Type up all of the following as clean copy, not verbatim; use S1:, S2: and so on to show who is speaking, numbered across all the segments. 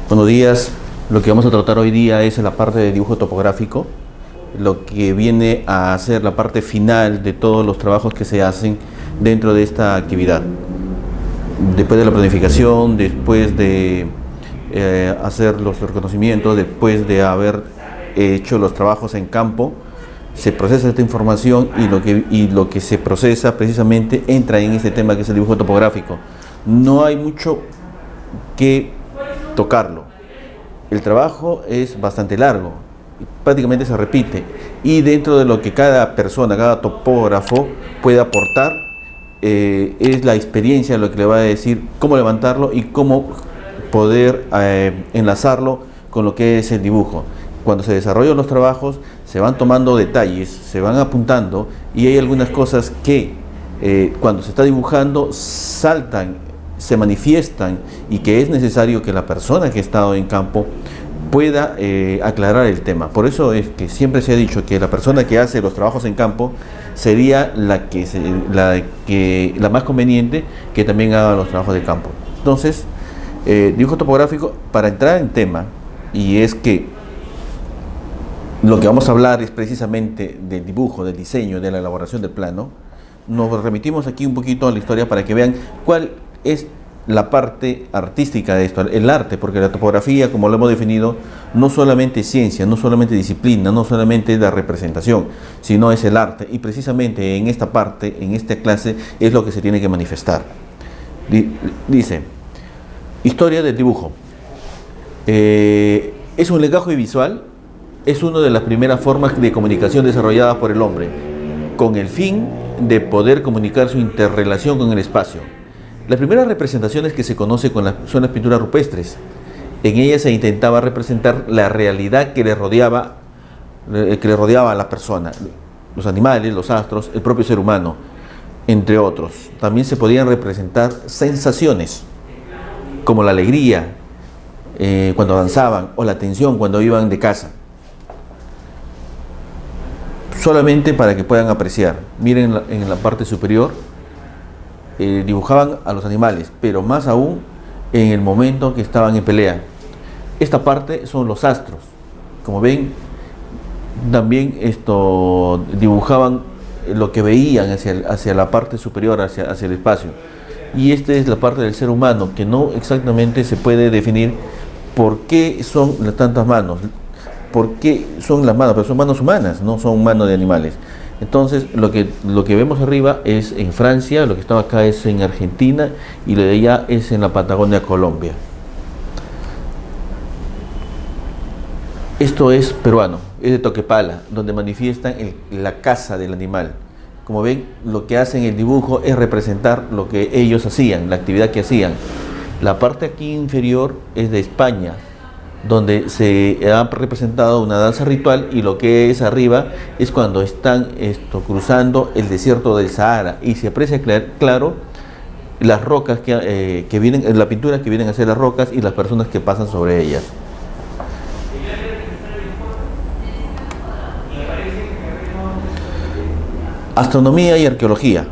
S1: Buenos días. Lo que vamos a tratar hoy día es la parte de dibujo topográfico, lo que viene a ser la parte final de todos los trabajos que se hacen dentro de esta actividad. Después de la planificación, después de hacer los reconocimientos, después de haber hecho los trabajos en campo, se procesa esta información y lo que se procesa precisamente entra en este tema que es el dibujo topográfico. No hay mucho que tocarlo. El trabajo es bastante largo, prácticamente se repite, y dentro de lo que cada persona, cada topógrafo puede aportar, es la experiencia lo que le va a decir cómo levantarlo y cómo poder enlazarlo con lo que es el dibujo. Cuando se desarrollan los trabajos, se van tomando detalles, se van apuntando, y hay algunas cosas que cuando se está dibujando saltan, se manifiestan, y que es necesario que la persona que ha estado en campo pueda aclarar el tema. Por eso es que siempre se ha dicho que la persona que hace los trabajos en campo sería la más conveniente que también haga los trabajos de campo. Entonces, dibujo topográfico, para entrar en tema, y es que lo que vamos a hablar es precisamente del dibujo, del diseño, de la elaboración del plano. Nos remitimos aquí un poquito a la historia para que vean cuál es la parte artística de esto, el arte, porque la topografía, como lo hemos definido, no solamente es ciencia, no solamente disciplina, no solamente es la representación, sino es el arte, y precisamente en esta parte, en esta clase, es lo que se tiene que manifestar. Dice, historia del dibujo. Es un lenguaje visual, es una de las primeras formas de comunicación desarrolladas por el hombre, con el fin de poder comunicar su interrelación con el espacio. Las primeras representaciones que se conoce son las pinturas rupestres. En ellas se intentaba representar la realidad que le rodeaba a la persona, los animales, los astros, el propio ser humano, entre otros. También se podían representar sensaciones, como la alegría cuando danzaban, o la tensión cuando iban de caza. Solamente para que puedan apreciar. Miren en la parte superior. Dibujaban a los animales, pero más aún en el momento que estaban en pelea. Esta parte son los astros. Como ven, también dibujaban lo que veían hacia la parte superior, hacia el espacio. Y esta es la parte del ser humano, que no exactamente se puede definir por qué son tantas manos, por qué son las manos, pero son manos humanas, no son manos de animales. Entonces, lo que vemos arriba es en Francia, lo que está acá es en Argentina, y lo de allá es en la Patagonia, Colombia. Esto es peruano, es de Toquepala, donde manifiestan la caza del animal. Como ven, lo que hacen el dibujo es representar lo que ellos hacían, la actividad que hacían. La parte aquí inferior es de España, donde se ha representado una danza ritual, y lo que es arriba es cuando están cruzando el desierto del Sahara, y se aprecia claro las rocas que vienen, en la pintura que vienen a ser las rocas y las personas que pasan sobre ellas. Astronomía y arqueología,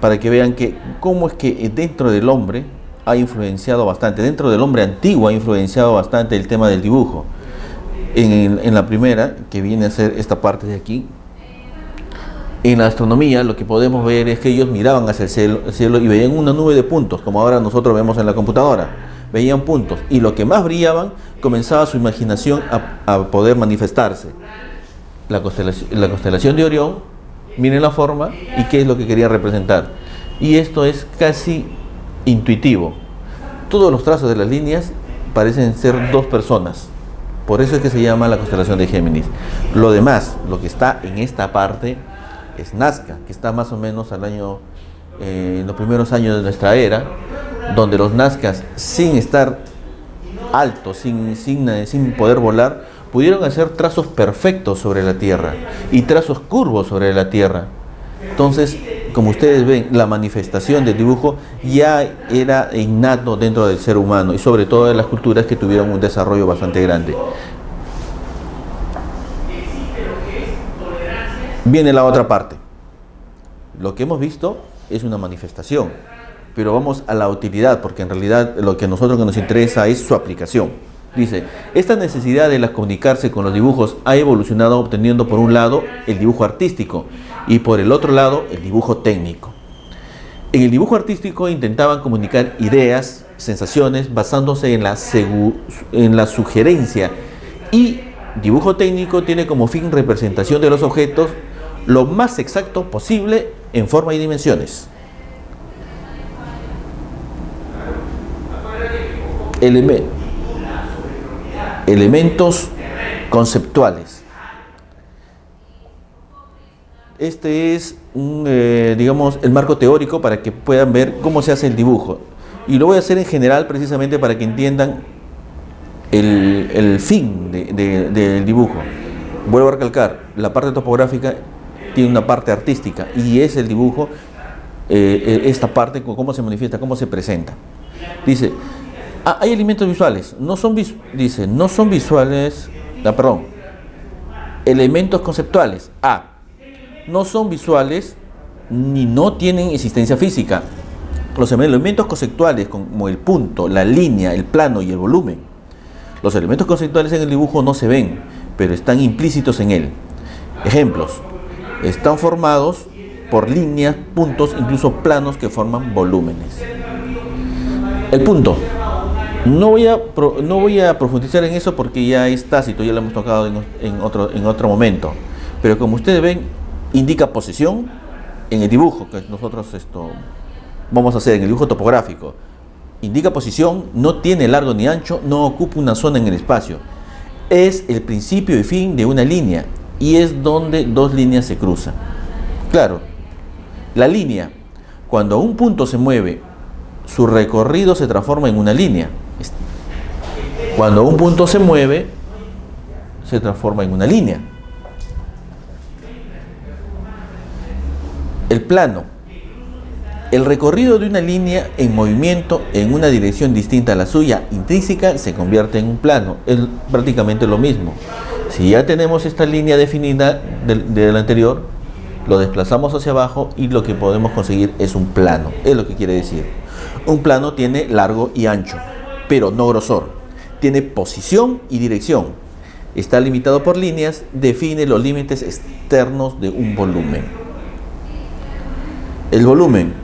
S1: para que vean cómo es que dentro del hombre ha influenciado bastante, dentro del hombre antiguo ha influenciado bastante el tema del dibujo. En la primera, que viene a ser esta parte de aquí, en la astronomía lo que podemos ver es que ellos miraban hacia el cielo y veían una nube de puntos, como ahora nosotros vemos en la computadora. Veían puntos, y lo que más brillaban, comenzaba su imaginación a poder manifestarse. La constelación de Orión, miren la forma y qué es lo que quería representar. Y esto es casi intuitivo. Todos los trazos de las líneas parecen ser dos personas, por eso es que se llama la constelación de Géminis. Lo demás, lo que está en esta parte, es Nazca, que está más o menos en los primeros años de nuestra era, donde los Nazcas, sin estar altos, sin poder volar, pudieron hacer trazos perfectos sobre la Tierra y trazos curvos sobre la Tierra. Entonces, como ustedes ven, la manifestación del dibujo ya era innato dentro del ser humano, y sobre todo de las culturas que tuvieron un desarrollo bastante grande. Viene la otra parte. Lo que hemos visto es una manifestación, pero vamos a la utilidad, porque en realidad lo que a nosotros nos interesa es su aplicación. Dice, esta necesidad de comunicarse con los dibujos ha evolucionado obteniendo por un lado el dibujo artístico y por el otro lado el dibujo técnico. En el dibujo artístico intentaban comunicar ideas, sensaciones basándose en la sugerencia, y dibujo técnico tiene como fin representación de los objetos lo más exacto posible en forma y dimensiones. Elementos conceptuales. Este es digamos, el marco teórico para que puedan ver cómo se hace el dibujo. Y lo voy a hacer en general precisamente para que entiendan el fin del dibujo. Vuelvo a recalcar, la parte topográfica tiene una parte artística y es el dibujo, esta parte, cómo se manifiesta, cómo se presenta. Dice, hay elementos visuales, no son visuales, elementos conceptuales. No son visuales ni no tienen existencia física. Los elementos conceptuales como el punto, la línea, el plano y el volumen. Los elementos conceptuales en el dibujo no se ven, pero están implícitos en él. Ejemplos, están formados por líneas, puntos, incluso planos que forman volúmenes. El punto. No voy a profundizar en eso porque ya es tácito, ya lo hemos tocado en otro momento. Pero como ustedes ven, indica posición en el dibujo que nosotros vamos a hacer en el dibujo topográfico. Indica posición, no tiene largo ni ancho, no ocupa una zona en el espacio. Es el principio y fin de una línea y es donde dos líneas se cruzan. Claro, la línea, cuando un punto se mueve, su recorrido se transforma en una línea. Cuando un punto se mueve, se transforma en una línea. El plano. El recorrido de una línea en movimiento en una dirección distinta a la suya intrínseca se convierte en un plano. Es prácticamente lo mismo. Si ya tenemos esta línea definida de la anterior, lo desplazamos hacia abajo y lo que podemos conseguir es un plano. Es lo que quiere decir. Un plano tiene largo y ancho, pero no grosor. Tiene posición y dirección. Está limitado por líneas, define los límites externos de un volumen. El volumen.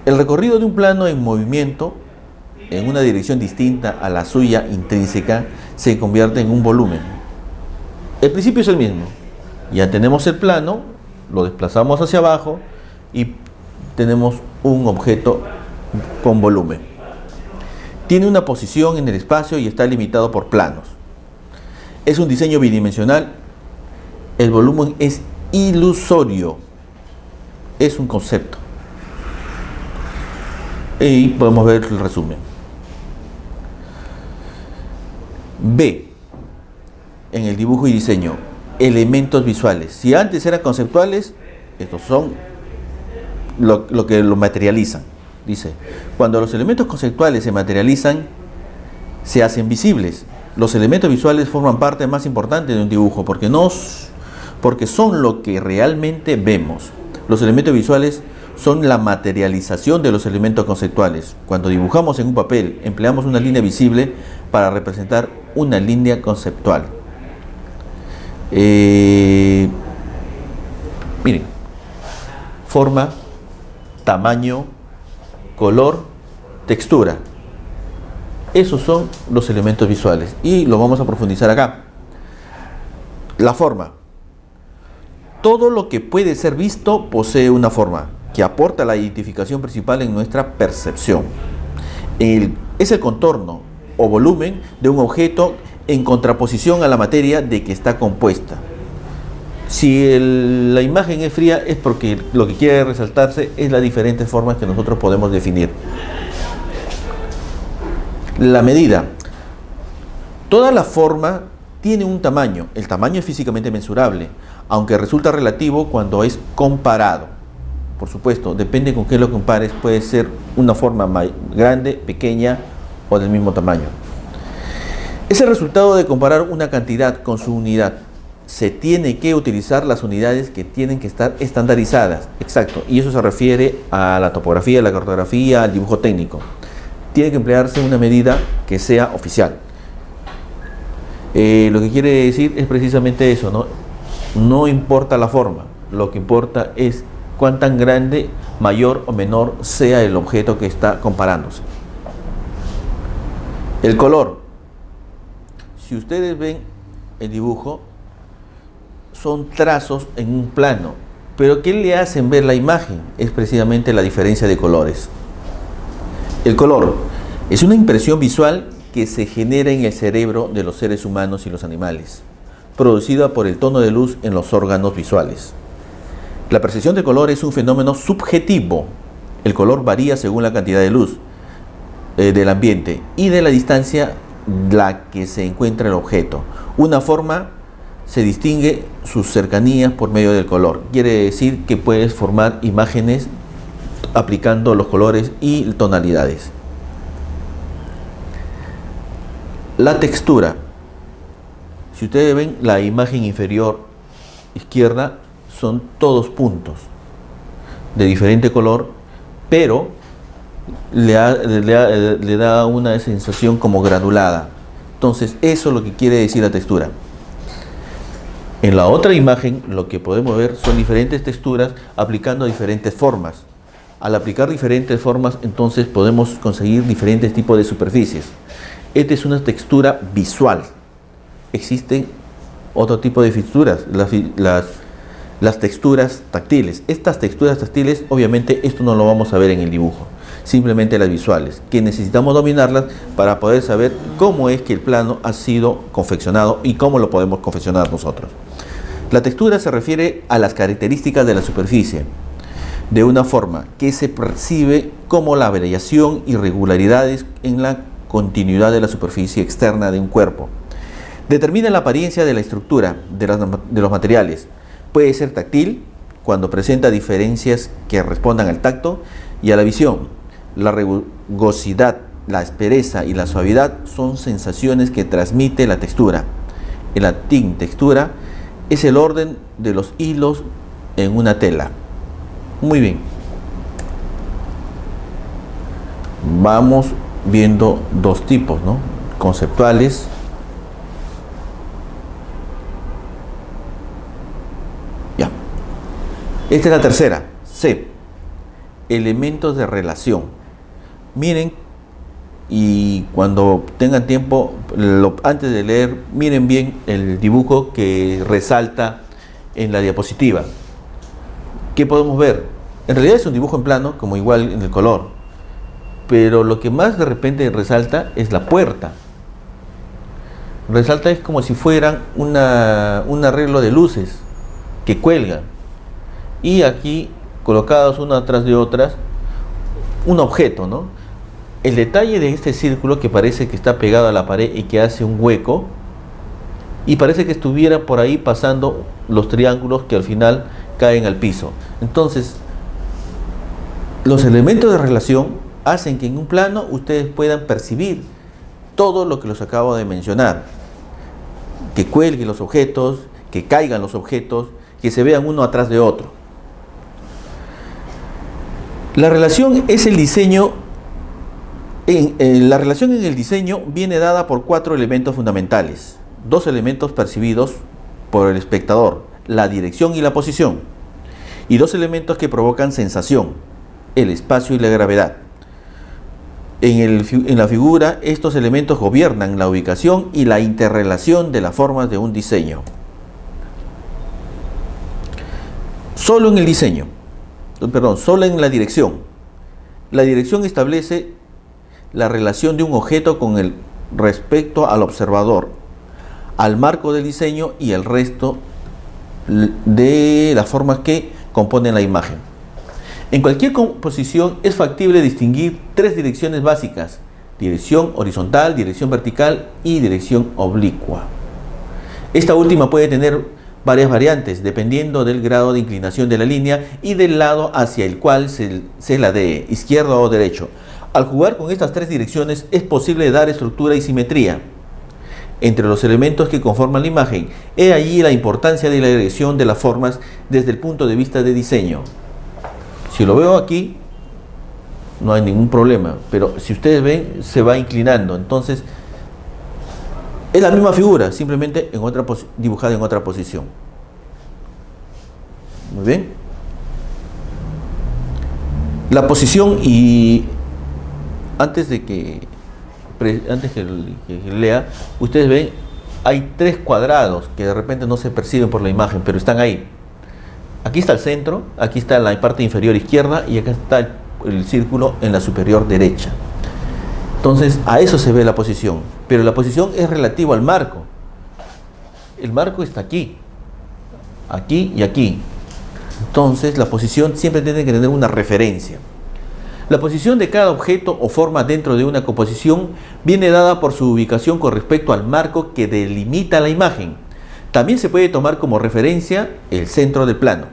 S1: El recorrido de un plano en movimiento en una dirección distinta a la suya intrínseca se convierte en un volumen. El principio es el mismo. Ya tenemos el plano, lo desplazamos hacia abajo y tenemos un objeto con volumen. Tiene una posición en el espacio y está limitado por planos. Es un diseño bidimensional. El volumen es ilusorio. Es un concepto. Y podemos ver el resumen. B. En el dibujo y diseño, elementos visuales. Si antes eran conceptuales, estos son lo que lo materializan. Dice, cuando los elementos conceptuales se materializan, se hacen visibles. Los elementos visuales forman parte más importante de un dibujo porque son lo que realmente vemos. Los elementos visuales son la materialización de los elementos conceptuales. Cuando dibujamos en un papel, empleamos una línea visible para representar una línea conceptual. Miren, forma, tamaño, color, textura. Esos son los elementos visuales y lo vamos a profundizar acá. La forma. Todo lo que puede ser visto posee una forma que aporta la identificación principal en nuestra percepción. Es el contorno o volumen de un objeto en contraposición a la materia de que está compuesta. Si la imagen es fría es porque lo que quiere resaltarse es las diferentes formas que nosotros podemos definir. La medida. Toda la forma tiene un tamaño. El tamaño es físicamente mensurable, aunque resulta relativo cuando es comparado. Por supuesto, depende con qué lo compares, puede ser una forma más grande, pequeña o del mismo tamaño. Es el resultado de comparar una cantidad con su unidad. Se tiene que utilizar las unidades que tienen que estar estandarizadas. Exacto, y eso se refiere a la topografía, la cartografía, al dibujo técnico. Tiene que emplearse una medida que sea oficial. Lo que quiere decir es precisamente eso, ¿no? No importa la forma, lo que importa es cuán tan grande, mayor o menor sea el objeto que está comparándose. El color. Si ustedes ven el dibujo, son trazos en un plano, pero ¿qué le hacen ver la imagen? Es precisamente la diferencia de colores. El color es una impresión visual que se genera en el cerebro de los seres humanos y los animales, producida por el tono de luz en los órganos visuales. La percepción de color es un fenómeno subjetivo. El color varía según la cantidad de luz del ambiente y de la distancia la que se encuentra el objeto. Una forma se distingue sus cercanías por medio del color. Quiere decir que puedes formar imágenes aplicando los colores y tonalidades. La textura. Si ustedes ven la imagen inferior izquierda, son todos puntos de diferente color, pero le da una sensación como granulada. Entonces, eso es lo que quiere decir la textura. En la otra imagen, lo que podemos ver son diferentes texturas aplicando diferentes formas. Al aplicar diferentes formas, entonces podemos conseguir diferentes tipos de superficies. Esta es una textura visual. Existen otro tipo de texturas, las texturas táctiles. Estas texturas táctiles, obviamente, esto no lo vamos a ver en el dibujo, simplemente las visuales, que necesitamos dominarlas para poder saber cómo es que el plano ha sido confeccionado y cómo lo podemos confeccionar nosotros. La textura se refiere a las características de la superficie, de una forma que se percibe como la variación y irregularidades en la continuidad de la superficie externa de un cuerpo. Determina la apariencia de la estructura de los materiales. Puede ser táctil, cuando presenta diferencias que respondan al tacto y a la visión. La rugosidad, la aspereza y la suavidad son sensaciones que transmite la textura. En latín, textura es el orden de los hilos en una tela. Muy bien. Vamos viendo dos tipos, ¿no? Conceptuales. Ya. Esta es la tercera. C. Elementos de relación. Miren, y cuando tengan tiempo, antes de leer, miren bien el dibujo que resalta en la diapositiva. ¿Qué podemos ver? En realidad es un dibujo en plano, como igual en el color, pero lo que más de repente resalta es la puerta. Resalta es como si fueran un arreglo de luces que cuelgan, y aquí colocados una atrás de otras un objeto, ¿no? El detalle de este círculo, que parece que está pegado a la pared y que hace un hueco, y parece que estuviera por ahí pasando los triángulos que al final caen al piso. Entonces, los elementos de relación hacen que en un plano ustedes puedan percibir todo lo que los acabo de mencionar. Que cuelguen los objetos, que caigan los objetos, que se vean uno atrás de otro. La relación es el diseño. La relación en el diseño viene dada por 4 elementos fundamentales. 2 elementos percibidos por el espectador, la dirección y la posición, y 2 elementos que provocan sensación, el espacio y la gravedad. En la figura, estos elementos gobiernan la ubicación y la interrelación de las formas de un diseño. Solo en el diseño, solo en la dirección. La dirección establece la relación de un objeto con el respecto al observador, al marco del diseño y el resto de las formas que componen la imagen. En cualquier composición es factible distinguir 3 direcciones básicas: dirección horizontal, dirección vertical y dirección oblicua. Esta última puede tener varias variantes dependiendo del grado de inclinación de la línea y del lado hacia el cual se ladee, izquierdo o derecho. Al jugar con estas 3 direcciones es posible dar estructura y simetría entre los elementos que conforman la imagen. He allí la importancia de la dirección de las formas desde el punto de vista de diseño. Si lo veo aquí, no hay ningún problema, pero si ustedes ven, se va inclinando. Entonces, Es la misma figura, simplemente en otra dibujada en otra posición. Muy bien. La posición, y antes que lea, ustedes ven, hay 3 cuadrados que de repente no se perciben por la imagen, pero están ahí. Aquí está el centro, aquí está la parte inferior izquierda y acá está el círculo en la superior derecha. Entonces, a eso se ve la posición, pero la posición es relativa al marco. El marco está aquí, aquí y aquí. Entonces, la posición siempre tiene que tener una referencia. La posición de cada objeto o forma dentro de una composición viene dada por su ubicación con respecto al marco que delimita la imagen. También se puede tomar como referencia el centro del plano.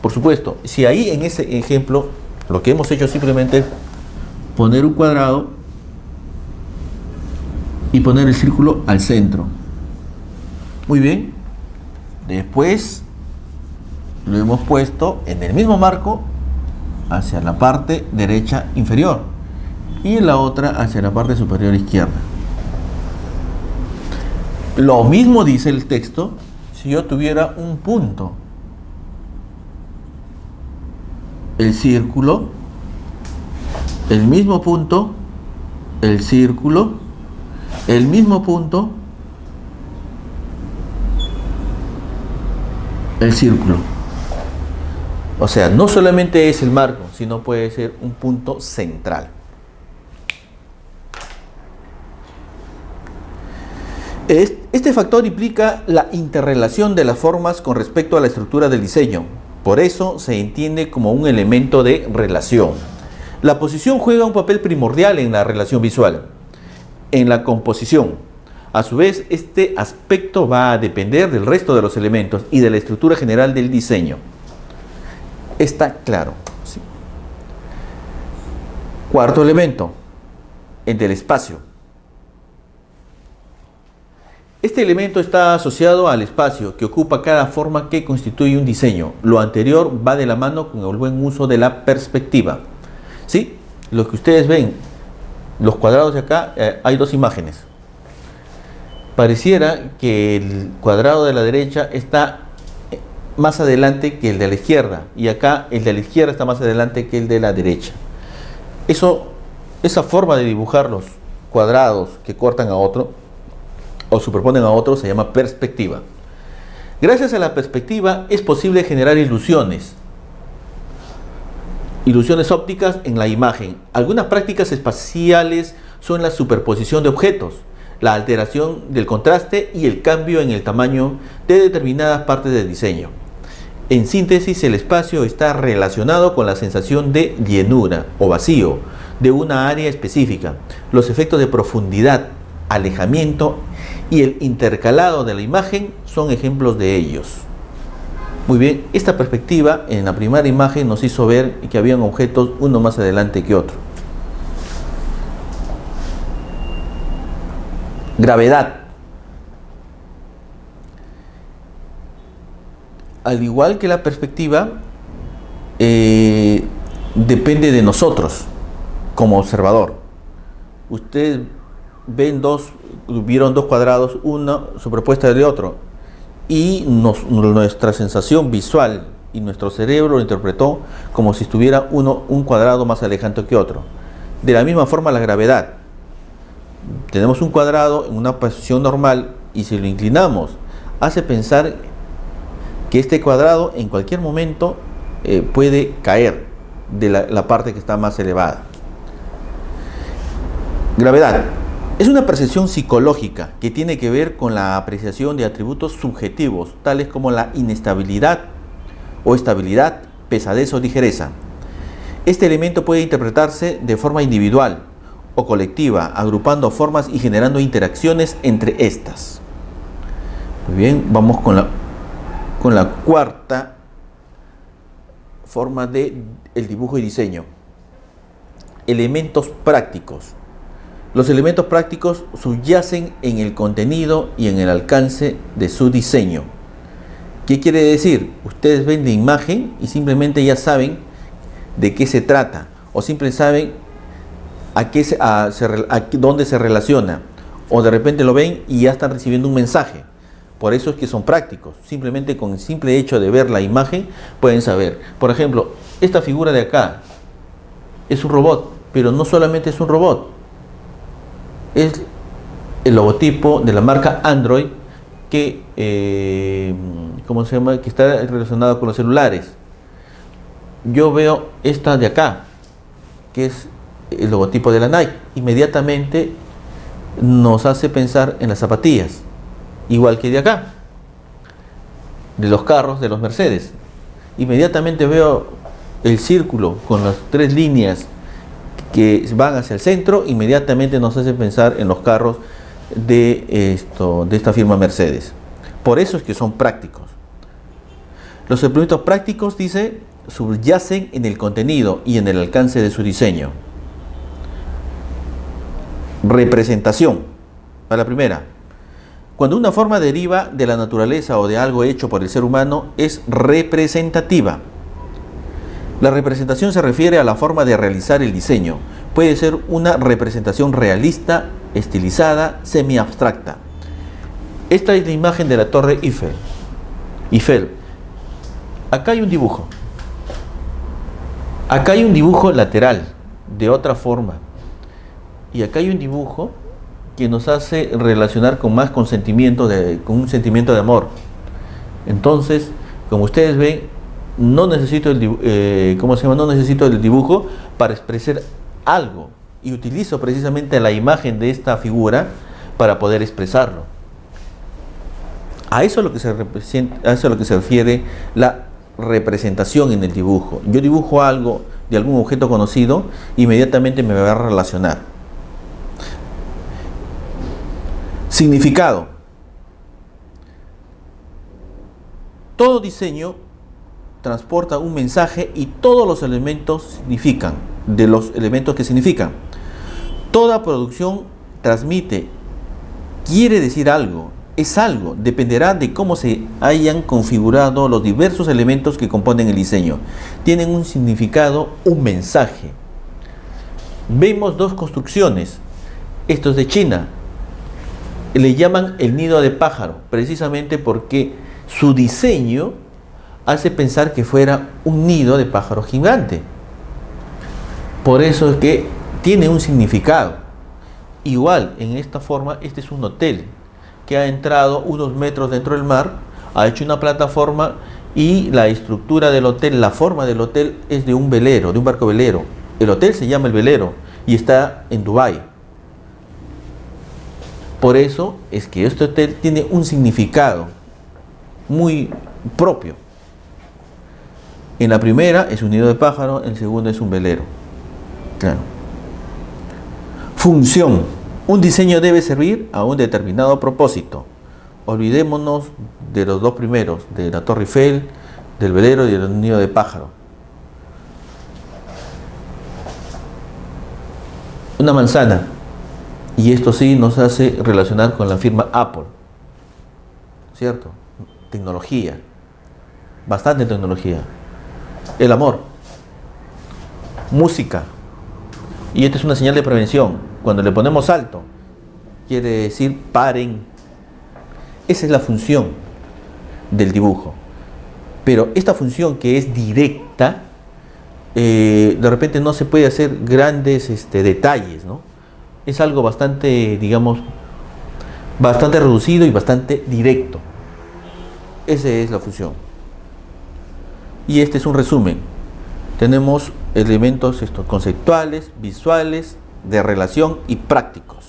S1: Por supuesto, si ahí en ese ejemplo lo que hemos hecho simplemente es poner un cuadrado y poner el círculo al centro. Muy bien. Después lo hemos puesto en el mismo marco hacia la parte derecha inferior y en la otra hacia la parte superior izquierda. Lo mismo dice el texto si yo tuviera un punto. El círculo, el mismo punto, el círculo, el mismo punto, el círculo. O sea, no solamente es el marco, sino puede ser un punto central. Este factor implica la interrelación de las formas con respecto a la estructura del diseño. Por eso se entiende como un elemento de relación. La posición juega un papel primordial en la relación visual, en la composición. A su vez, este aspecto va a depender del resto de los elementos y de la estructura general del diseño. Está claro. ¿Sí? Cuarto elemento, el del espacio. Este elemento está asociado al espacio que ocupa cada forma que constituye un diseño. Lo anterior va de la mano con el buen uso de la perspectiva. ¿Sí? Lo que ustedes ven, los cuadrados de acá, hay 2 imágenes. Pareciera que el cuadrado de la derecha está más adelante que el de la izquierda, y acá el de la izquierda está más adelante que el de la derecha. Esa forma de dibujar los cuadrados que cortan a otro o superponen a otro se llama perspectiva. Gracias a la perspectiva es posible generar ilusiones ópticas en la imagen. Algunas prácticas espaciales son la superposición de objetos, la alteración del contraste y el cambio en el tamaño de determinadas partes del diseño. En síntesis, el espacio está relacionado con la sensación de llenura o vacío de una área específica. Los efectos de profundidad, alejamiento y el intercalado de la imagen son ejemplos de ellos. Muy bien, esta perspectiva en la primera imagen nos hizo ver que habían objetos uno más adelante que otro. Gravedad. Al igual que la perspectiva, depende de nosotros como observador. Ustedes vieron 2 cuadrados, uno superpuesto de otro, y nuestra sensación visual y nuestro cerebro lo interpretó como si estuviera un cuadrado más alejado que otro. De la misma forma, la gravedad. Tenemos un cuadrado en una posición normal y si lo inclinamos, hace pensar que este cuadrado en cualquier momento puede caer de la parte que está más elevada. Gravedad. Es una percepción psicológica que tiene que ver con la apreciación de atributos subjetivos, tales como la inestabilidad o estabilidad, pesadez o ligereza. Este elemento puede interpretarse de forma individual o colectiva, agrupando formas y generando interacciones entre estas. Muy bien, vamos con la cuarta forma de el dibujo y diseño. Elementos prácticos. Los elementos prácticos subyacen en el contenido y en el alcance de su diseño. ¿Qué quiere decir? Ustedes ven la imagen y simplemente ya saben de qué se trata, o simplemente saben dónde se relaciona, o de repente lo ven y ya están recibiendo un mensaje. Por eso es que son prácticos. Simplemente con el simple hecho de ver la imagen pueden saber. Por ejemplo, esta figura de acá es un robot, pero no solamente es un robot. Es el logotipo de la marca Android que, ¿cómo se llama? Que está relacionado con los celulares. Yo veo esta de acá, que es el logotipo de la Nike. Inmediatamente nos hace pensar en las zapatillas, igual que de acá, de los carros, de los Mercedes. Inmediatamente veo el círculo con las 3 líneas que van hacia el centro, inmediatamente nos hace pensar en los carros de esta firma Mercedes. Por eso es que son prácticos. Los elementos prácticos, dice, subyacen en el contenido y en el alcance de su diseño. Representación. Para la primera, cuando una forma deriva de la naturaleza o de algo hecho por el ser humano, es representativa. La representación se refiere a la forma de realizar el diseño. Puede ser una representación realista, estilizada, semi-abstracta. Esta es la imagen de la Torre Eiffel. Acá hay un dibujo. Acá hay un dibujo lateral, de otra forma. Y acá hay un dibujo que nos hace relacionar con más con un sentimiento de amor. Entonces, como ustedes ven, no necesito no necesito el dibujo para expresar algo, y utilizo precisamente la imagen de esta figura para poder expresarlo. A eso es lo que se representa, a eso es lo que se refiere la representación en el dibujo. Yo dibujo algo de algún objeto conocido, inmediatamente me va a relacionar. Significado. Todo diseño transporta un mensaje y todos los elementos significan, de los elementos que significan. Toda producción transmite, quiere decir algo, es algo, dependerá de cómo se hayan configurado los diversos elementos que componen el diseño. Tienen un significado, un mensaje. Vemos 2 construcciones, estos de China, le llaman el nido de pájaro, precisamente porque su diseño hace pensar que fuera un nido de pájaro gigante. Por eso es que tiene un significado. Igual, en esta forma, este es un hotel que ha entrado unos metros dentro del mar, ha hecho una plataforma y la estructura del hotel, la forma del hotel es de un velero, de un barco velero. El hotel se llama El Velero y está en Dubái. Por eso es que este hotel tiene un significado muy propio. En la primera es un nido de pájaro, en el segundo es un velero. Claro. Función. Un diseño debe servir a un determinado propósito. Olvidémonos de los 2 primeros, de la Torre Eiffel, del velero y del nido de pájaro. Una manzana. Y esto sí nos hace relacionar con la firma Apple, ¿cierto? Tecnología, bastante tecnología. El amor, música. Y esta es una señal de prevención. Cuando le ponemos alto, quiere decir paren. Esa es la función del dibujo. Pero esta función que es directa, de repente no se puede hacer grandes detalles, ¿no? Es algo bastante, digamos, bastante reducido y bastante directo. Esa es la función. Y este es un resumen. Tenemos elementos conceptuales, visuales, de relación y prácticos.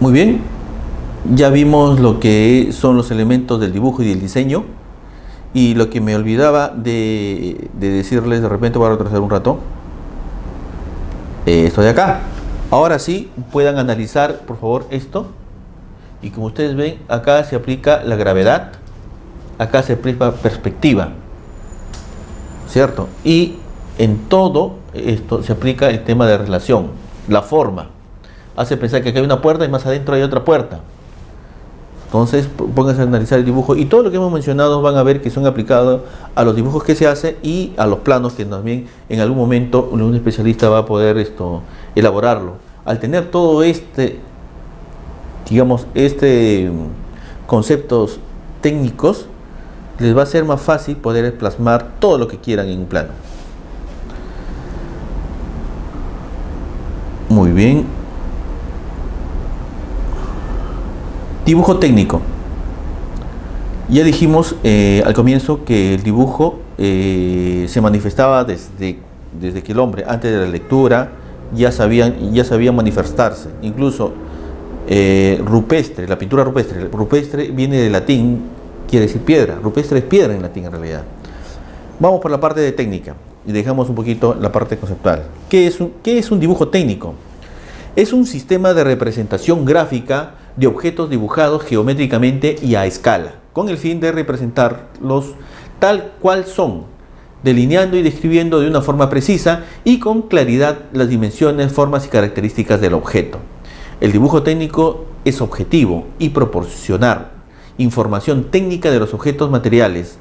S1: Muy bien. Ya vimos lo que son los elementos del dibujo y del diseño. Y lo que me olvidaba de decirles, de repente voy a retroceder un rato. Esto de acá. Ahora sí, puedan analizar por favor esto. Y como ustedes ven, acá se aplica la gravedad, acá se aplica perspectiva, ¿cierto? Y en todo esto se aplica el tema de relación, la forma. Hace pensar que aquí hay una puerta y más adentro hay otra puerta. Entonces pónganse a analizar el dibujo y todo lo que hemos mencionado van a ver que son aplicados a los dibujos que se hacen y a los planos que también en algún momento un especialista va a poder elaborarlo al tener todo digamos, conceptos técnicos, les va a ser más fácil poder plasmar todo lo que quieran en un plano. Muy bien. Dibujo técnico. Ya dijimos al comienzo que el dibujo se manifestaba desde que el hombre, antes de la lectura, ya sabía manifestarse. Incluso rupestre, la pintura rupestre. Rupestre viene del latín, quiere decir piedra. Rupestre es piedra en latín en realidad. Vamos por la parte de técnica y dejamos un poquito la parte conceptual. ¿Qué es un dibujo técnico? Es un sistema de representación gráfica de objetos dibujados geométricamente y a escala, con el fin de representarlos tal cual son, delineando y describiendo de una forma precisa y con claridad las dimensiones, formas y características del objeto. El dibujo técnico es objetivo y proporcionar información técnica de los objetos materiales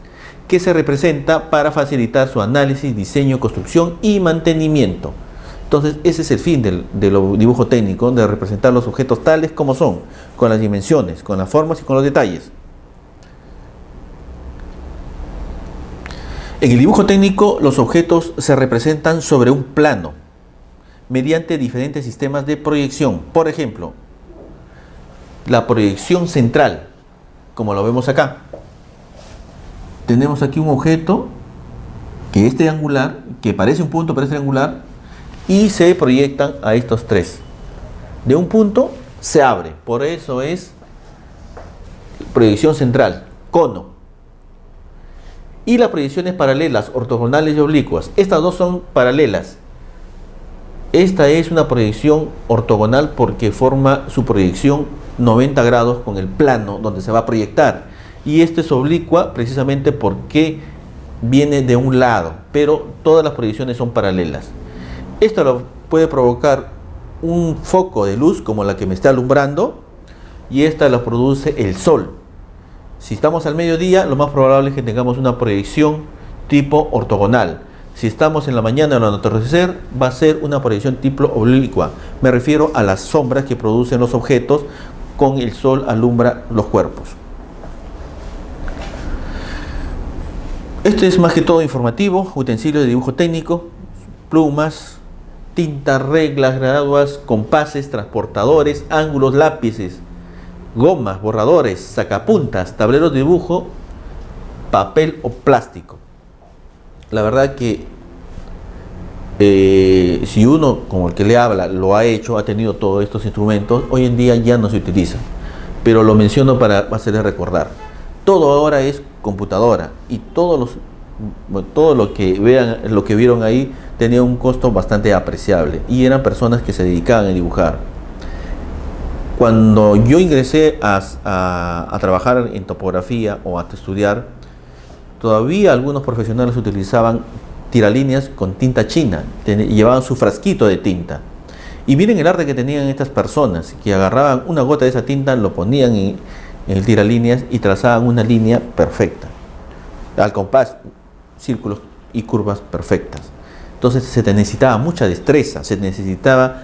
S1: que se representa para facilitar su análisis, diseño, construcción y mantenimiento. Entonces, ese es el fin del dibujo técnico, de representar los objetos tales como son, con las dimensiones, con las formas y con los detalles. En el dibujo técnico, los objetos se representan sobre un plano, mediante diferentes sistemas de proyección. Por ejemplo, la proyección central, como lo vemos acá. Tenemos aquí un objeto que es triangular, que parece un punto, pero es triangular, y se proyectan a estos tres. De un punto se abre, por eso es proyección central, cono. Y las proyecciones paralelas, ortogonales y oblicuas. Estas dos son paralelas. Esta es una proyección ortogonal porque forma su proyección 90 grados con el plano donde se va a proyectar. Y esta es oblicua precisamente porque viene de un lado, pero todas las proyecciones son paralelas. Esto lo puede provocar un foco de luz como la que me está alumbrando, y esta la produce el sol. Si estamos al mediodía, lo más probable es que tengamos una proyección tipo ortogonal. Si estamos en la mañana o al atardecer, va a ser una proyección tipo oblicua. Me refiero a las sombras que producen los objetos con el sol alumbra los cuerpos. Este es más que todo informativo, utensilios de dibujo técnico, plumas, tinta, reglas, graduas, compases, transportadores, ángulos, lápices, gomas, borradores, sacapuntas, tableros de dibujo, papel o plástico. La verdad que si uno, como el que le habla, lo ha hecho, ha tenido todos estos instrumentos, hoy en día ya no se utiliza. Pero lo menciono para hacerles recordar. Todo ahora es computadora y todo lo que vieron ahí tenía un costo bastante apreciable y eran personas que se dedicaban a dibujar. Cuando yo ingresé a trabajar en topografía o a estudiar, todavía algunos profesionales utilizaban tiralíneas con tinta china, llevaban su frasquito de tinta. Y miren el arte que tenían estas personas, que agarraban una gota de esa tinta, lo ponían en el tiralíneas y trazaban una línea perfecta, al compás, círculos y curvas perfectas. Entonces se necesitaba mucha destreza, se necesitaba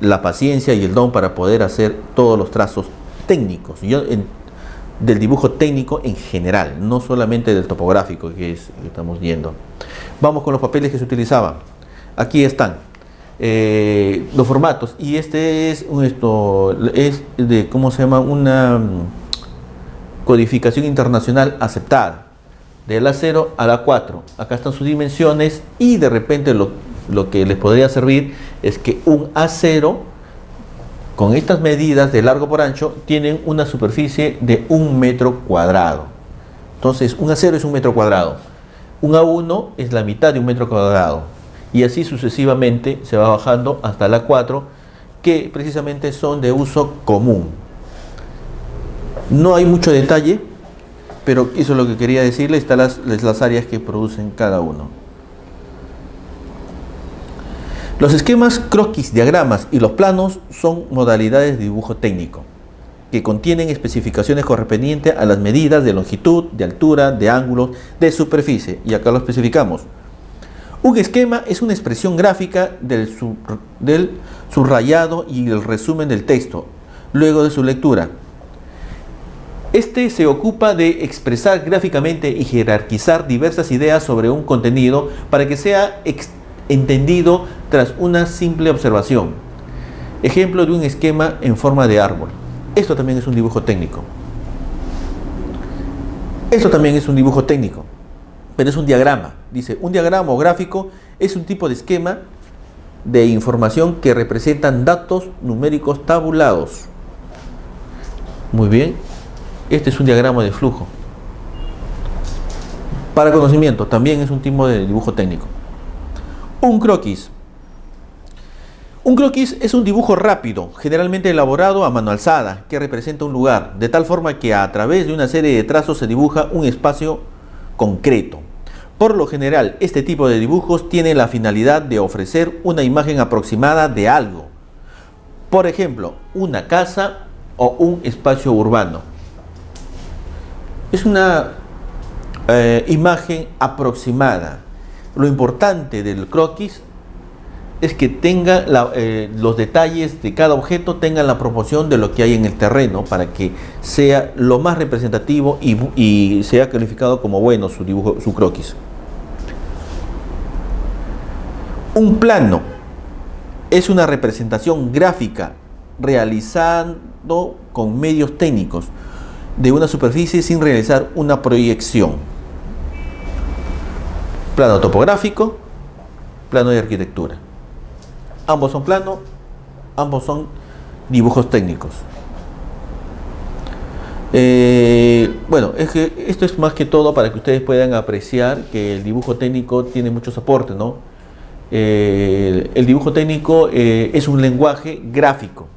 S1: la paciencia y el don para poder hacer todos los trazos técnicos. Del dibujo técnico en general, no solamente del topográfico que estamos viendo. Vamos con los papeles que se utilizaban. Aquí están los formatos, y este es de, ¿cómo se llama? Una codificación internacional aceptada, del A0 al A4. Acá están sus dimensiones, y de repente lo que les podría servir es que un A0 con estas medidas de largo por ancho tienen una superficie de 1 metro cuadrado. Entonces un A0 es 1 metro cuadrado, un A1 es la mitad de 1 metro cuadrado, y así sucesivamente se va bajando hasta el A4, que precisamente son de uso común. No hay mucho detalle, pero eso es lo que quería decirles. Están las áreas que producen cada uno. Los esquemas, croquis, diagramas y los planos son modalidades de dibujo técnico que contienen especificaciones correspondientes a las medidas de longitud, de altura, de ángulos, de superficie, y acá lo especificamos. Un esquema es una expresión gráfica del subrayado y el resumen del texto, luego de su lectura. Este se ocupa de expresar gráficamente y jerarquizar diversas ideas sobre un contenido para que sea entendido tras una simple observación. Ejemplo de un esquema en forma de árbol. Esto también es un dibujo técnico. Esto también es un dibujo técnico, pero es un diagrama. Dice, un diagrama o gráfico es un tipo de esquema de información que representan datos numéricos tabulados. Muy bien, este es un diagrama de flujo. Para conocimiento, también es un tipo de dibujo técnico. Un croquis. Un croquis es un dibujo rápido, generalmente elaborado a mano alzada, que representa un lugar, de tal forma que a través de una serie de trazos se dibuja un espacio concreto. Por lo general, este tipo de dibujos tiene la finalidad de ofrecer una imagen aproximada de algo. Por ejemplo, una casa o un espacio urbano. Es una imagen aproximada. Lo importante del croquis es que tenga los detalles de cada objeto tengan la proporción de lo que hay en el terreno para que sea lo más representativo y sea calificado como bueno su dibujo, su croquis. Un plano es una representación gráfica realizando con medios técnicos de una superficie sin realizar una proyección. Plano topográfico, plano de arquitectura. Ambos son plano, ambos son dibujos técnicos. Bueno, es que esto es más que todo para que ustedes puedan apreciar que el dibujo técnico tiene muchos aportes, ¿no? El dibujo técnico es un lenguaje gráfico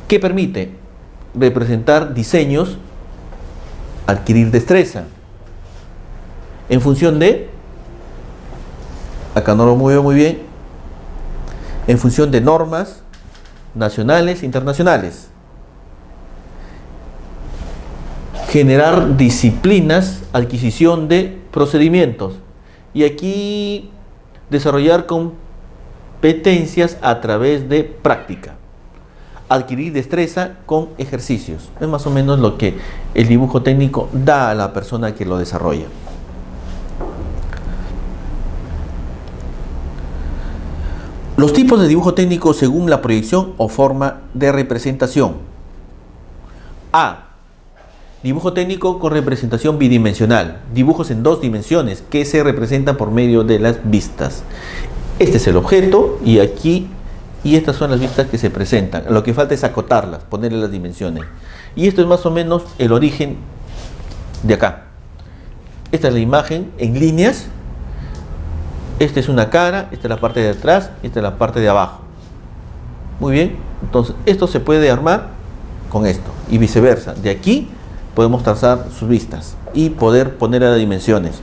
S1: que permite representar diseños, adquirir destreza en función de, acá no lo veo muy bien, en función de normas nacionales e internacionales, generar disciplinas, adquisición de procedimientos y aquí desarrollar competencias a través de práctica, adquirir destreza con ejercicios. Es más o menos lo que el dibujo técnico da a la persona que lo desarrolla. Los tipos de dibujo técnico según la proyección o forma de representación. A. Dibujo técnico con representación bidimensional. Dibujos en dos dimensiones que se representan por medio de las vistas. Este es el objeto y aquí, y estas son las vistas que se presentan. Lo que falta es acotarlas, ponerle las dimensiones. Y esto es más o menos el origen de acá. Esta es la imagen en líneas. Esta es una cara, esta es la parte de atrás, esta es la parte de abajo. Muy bien, entonces esto se puede armar con esto y viceversa. De aquí podemos trazar sus vistas y poder poner las dimensiones.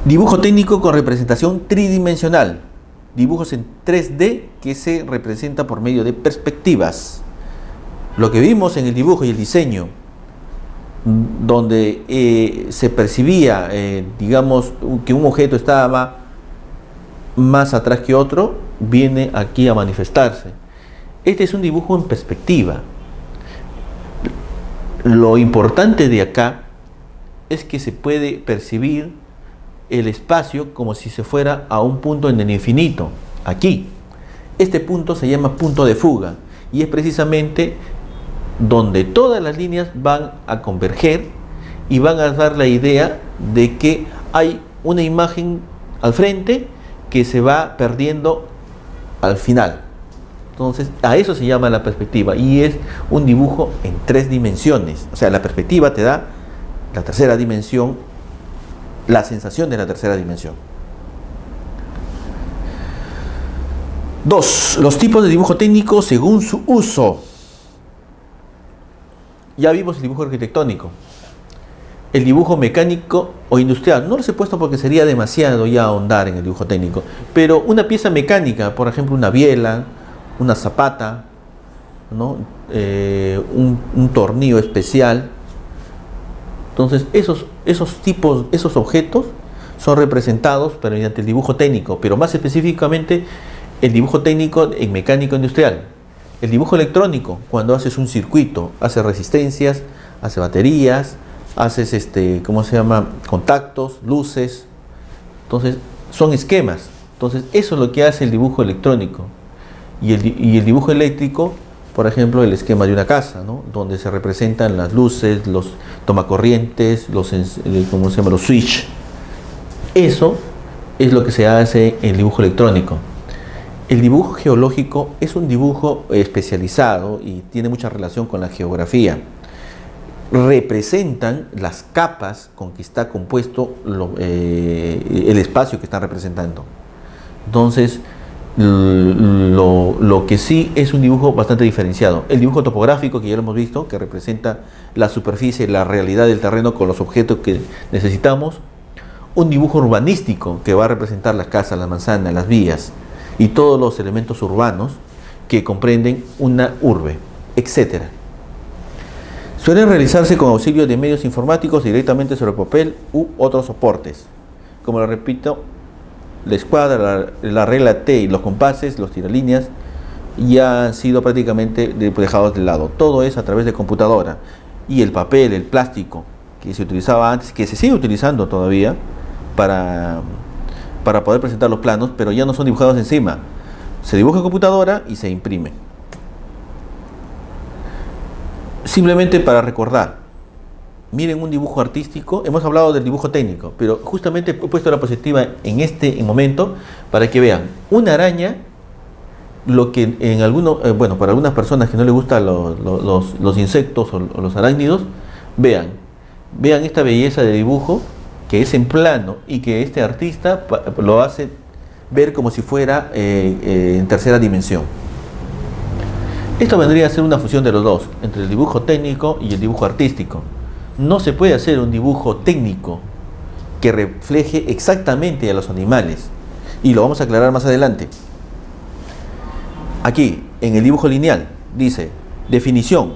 S1: Dibujo técnico con representación tridimensional. Dibujos en 3D que se representa por medio de perspectivas. Lo que vimos en el dibujo y el diseño, donde se percibía, digamos, que un objeto estaba más atrás que otro, viene aquí a manifestarse. Este es un dibujo en perspectiva. Lo importante de acá es que se puede percibir el espacio como si se fuera a un punto en el infinito. Aquí, este punto se llama punto de fuga y es precisamente donde todas las líneas van a converger y van a dar la idea de que hay una imagen al frente que se va perdiendo al final. Entonces, a eso se llama la perspectiva y es un dibujo en 3 dimensiones. O sea, la perspectiva te da la tercera dimensión, la sensación de la tercera dimensión. 2. Los tipos de dibujo técnico según su uso. Ya vimos el dibujo arquitectónico, el dibujo mecánico o industrial. No los he puesto porque sería demasiado ya ahondar en el dibujo técnico, pero una pieza mecánica, por ejemplo una biela, una zapata, ¿no? Un tornillo especial, Entonces, esos objetos son representados pero mediante el dibujo técnico, pero más específicamente el dibujo técnico en mecánica industrial. El dibujo electrónico, cuando haces un circuito, haces resistencias, haces baterías, haces contactos, luces. Entonces, son esquemas. Entonces, eso es lo que hace el dibujo electrónico. Y el dibujo eléctrico, por ejemplo, el esquema de una casa, ¿no? Donde se representan las luces, los tomacorrientes, los switch. Eso es lo que se hace en el dibujo electrónico. El dibujo geológico es un dibujo especializado y tiene mucha relación con la geografía. Representan las capas con que está compuesto el espacio que están representando. Entonces, lo que sí es un dibujo bastante diferenciado. El dibujo topográfico, que ya lo hemos visto, que representa la superficie, la realidad del terreno con los objetos que necesitamos. Un dibujo urbanístico, que va a representar las casas, las manzanas, las vías y todos los elementos urbanos que comprenden una urbe, etc. Suelen realizarse con auxilio de medios informáticos directamente sobre papel u otros soportes. Como lo repito, la escuadra, la regla T y los compases, los tiralíneas, ya han sido prácticamente dejados de lado. Todo es a través de computadora. Y el papel, el plástico, que se utilizaba antes, que se sigue utilizando todavía para poder presentar los planos, pero ya no son dibujados encima. Se dibuja en computadora y se imprime. Simplemente para recordar, miren un dibujo artístico. Hemos hablado del dibujo técnico, pero justamente he puesto la diapositiva en este momento para que vean una araña. Lo que para algunas personas que no les gustan los insectos o los arácnidos, vean esta belleza de dibujo que es en plano y que este artista lo hace ver como si fuera en tercera dimensión. Esto vendría a ser una fusión de los dos, entre el dibujo técnico y el dibujo artístico. No se puede hacer un dibujo técnico que refleje exactamente a los animales, y lo vamos a aclarar más adelante. Aquí, en el dibujo lineal, dice, definición: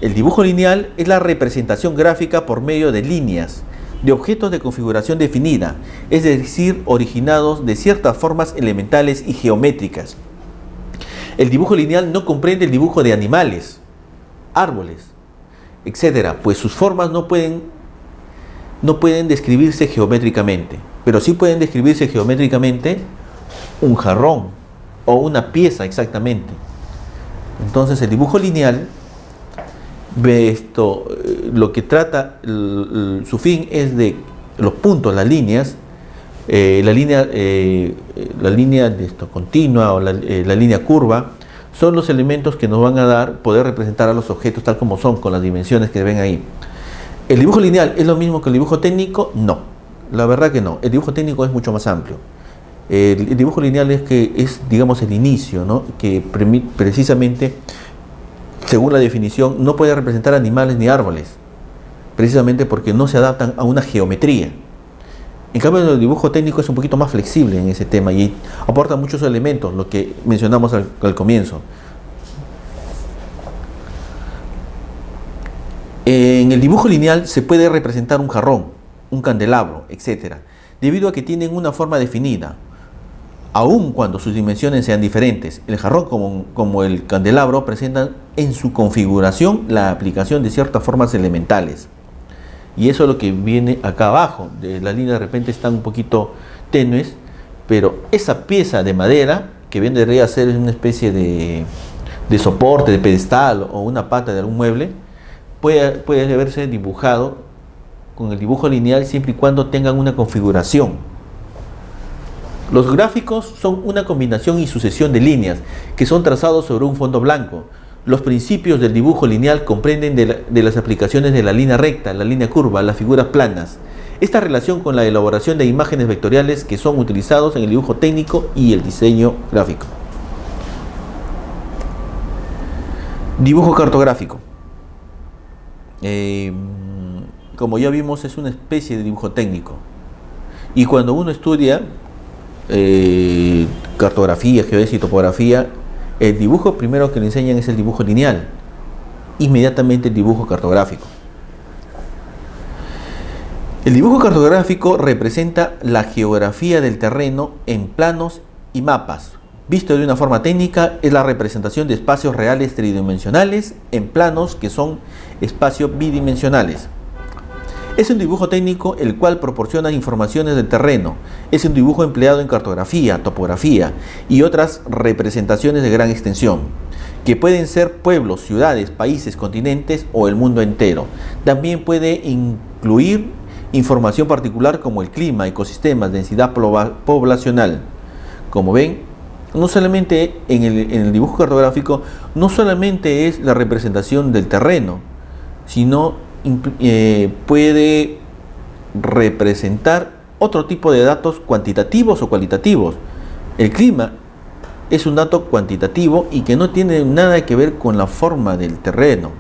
S1: el dibujo lineal es la representación gráfica por medio de líneas de objetos de configuración definida, es decir, originados de ciertas formas elementales y geométricas. El dibujo lineal no comprende el dibujo de animales, árboles, etcétera, pues sus formas no pueden describirse geométricamente, pero sí pueden describirse geométricamente un jarrón o una pieza exactamente. Entonces el dibujo lineal lo que trata, su fin es de los puntos, las líneas, la línea continua o la línea curva, son los elementos que nos van a dar poder representar a los objetos tal como son, con las dimensiones que ven ahí. ¿El dibujo lineal es lo mismo que el dibujo técnico? No, la verdad que no. El dibujo técnico es mucho más amplio. El dibujo lineal es digamos, el inicio, ¿no? Que precisamente, según la definición, no puede representar animales ni árboles, precisamente porque no se adaptan a una geometría. En cambio, el dibujo técnico es un poquito más flexible en ese tema y aporta muchos elementos, lo que mencionamos al comienzo. En el dibujo lineal se puede representar un jarrón, un candelabro, etc., debido a que tienen una forma definida, aun cuando sus dimensiones sean diferentes. El jarrón como el candelabro presentan en su configuración la aplicación de ciertas formas elementales. Y eso es lo que viene acá abajo. Las líneas de repente están un poquito tenues, pero esa pieza de madera, que vendría a ser una especie de soporte, de pedestal o una pata de algún mueble, puede verse dibujado con el dibujo lineal siempre y cuando tengan una configuración. Los gráficos son una combinación y sucesión de líneas que son trazados sobre un fondo blanco. Los principios del dibujo lineal comprenden de las aplicaciones de la línea recta, la línea curva, las figuras planas. Esta relación con la elaboración de imágenes vectoriales que son utilizados en el dibujo técnico y el diseño gráfico. Dibujo cartográfico. Como ya vimos, es una especie de dibujo técnico. Y cuando uno estudia cartografía, geodesia y topografía, el dibujo primero que le enseñan es el dibujo lineal, inmediatamente el dibujo cartográfico. El dibujo cartográfico representa la geografía del terreno en planos y mapas. Visto de una forma técnica, es la representación de espacios reales tridimensionales en planos que son espacios bidimensionales. Es un dibujo técnico el cual proporciona informaciones del terreno. Es un dibujo empleado en cartografía, topografía y otras representaciones de gran extensión, que pueden ser pueblos, ciudades, países, continentes o el mundo entero. También puede incluir información particular como el clima, ecosistemas, densidad poblacional. Como ven, no solamente en el dibujo cartográfico, no solamente es la representación del terreno, sino puede representar otro tipo de datos cuantitativos o cualitativos. El clima es un dato cuantitativo y que no tiene nada que ver con la forma del terreno.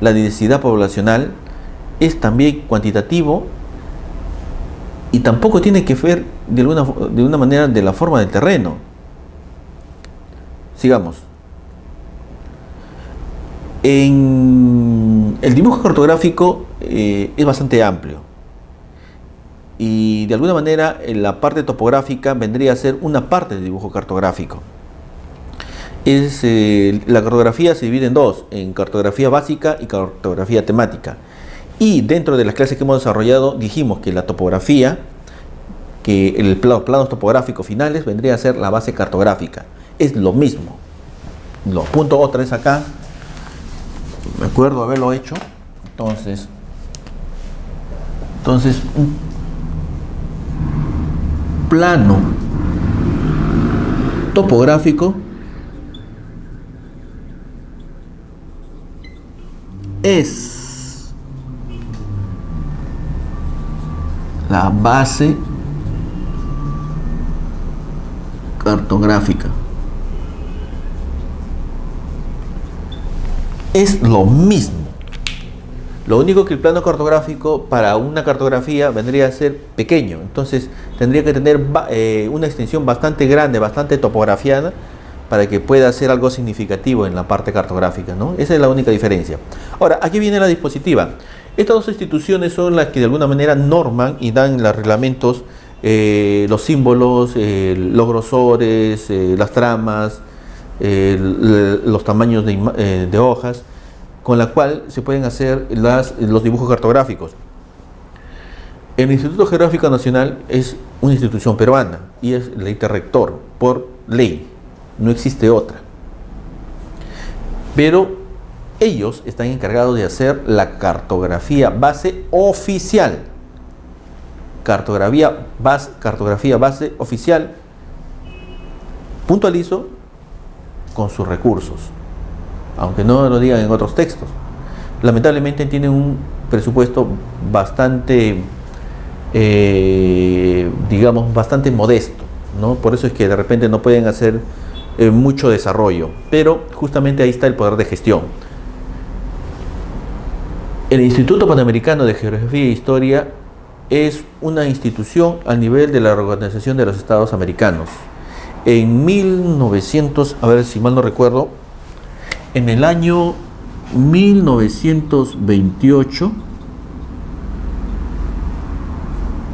S1: La densidad poblacional es también cuantitativo y tampoco tiene que ver de alguna manera de la forma del terreno. Sigamos. El dibujo cartográfico es bastante amplio y de alguna manera la parte topográfica vendría a ser una parte del dibujo cartográfico. La cartografía se divide en dos, en cartografía básica y cartografía temática. Y dentro de las clases que hemos desarrollado dijimos que la topografía, que los planos topográficos finales vendría a ser la base cartográfica. Es lo mismo. Lo apunto otra vez acá. Me acuerdo haberlo hecho. Entonces un plano topográfico es la base cartográfica. Es lo mismo. Lo único que el plano cartográfico para una cartografía vendría a ser pequeño. Entonces tendría que tener una extensión bastante grande, bastante topografiada, para que pueda ser algo significativo en la parte cartográfica, ¿no? Esa es la única diferencia. Ahora, aquí viene la dispositiva. Estas dos instituciones son las que de alguna manera norman y dan los reglamentos, los símbolos, los grosores, las tramas, los tamaños de hojas, con la cual se pueden hacer los dibujos cartográficos. El Instituto Geográfico Nacional es una institución peruana y es el ente rector por ley, no existe otra. Pero ellos están encargados de hacer la cartografía base oficial. Cartografía base oficial, puntualizo, con sus recursos, aunque no lo digan en otros textos. Lamentablemente tienen un presupuesto bastante, digamos, bastante modesto, ¿no? Por eso es que de repente no pueden hacer mucho desarrollo, pero justamente ahí está el poder de gestión. El Instituto Panamericano de Geografía e Historia es una institución a nivel de la Organización de los Estados Americanos. En 1900, a ver si mal no recuerdo, en el año 1928,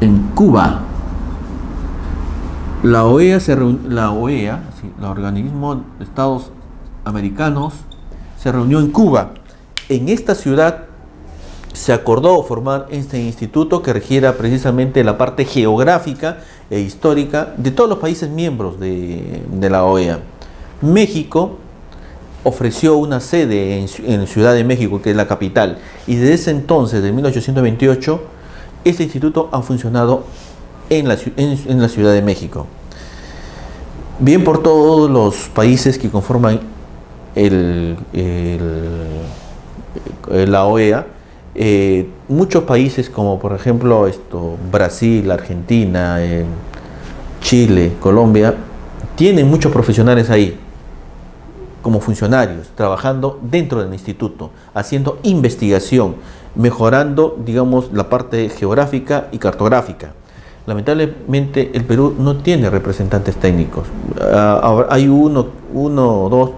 S1: en Cuba, la Organismo de Estados Americanos, se reunió en Cuba. En esta ciudad se acordó formar este instituto que regiera precisamente la parte geográfica e histórica de todos los países miembros de la OEA. México ofreció una sede en Ciudad de México, que es la capital, y desde ese entonces, de 1828, este instituto ha funcionado en la Ciudad de México. Bien por todos los países que conforman la OEA, muchos países como por ejemplo Brasil, Argentina, Chile, Colombia, tienen muchos profesionales ahí como funcionarios, trabajando dentro del instituto, haciendo investigación, mejorando, digamos, la parte geográfica y cartográfica. Lamentablemente el Perú no tiene representantes técnicos. Hay uno o dos,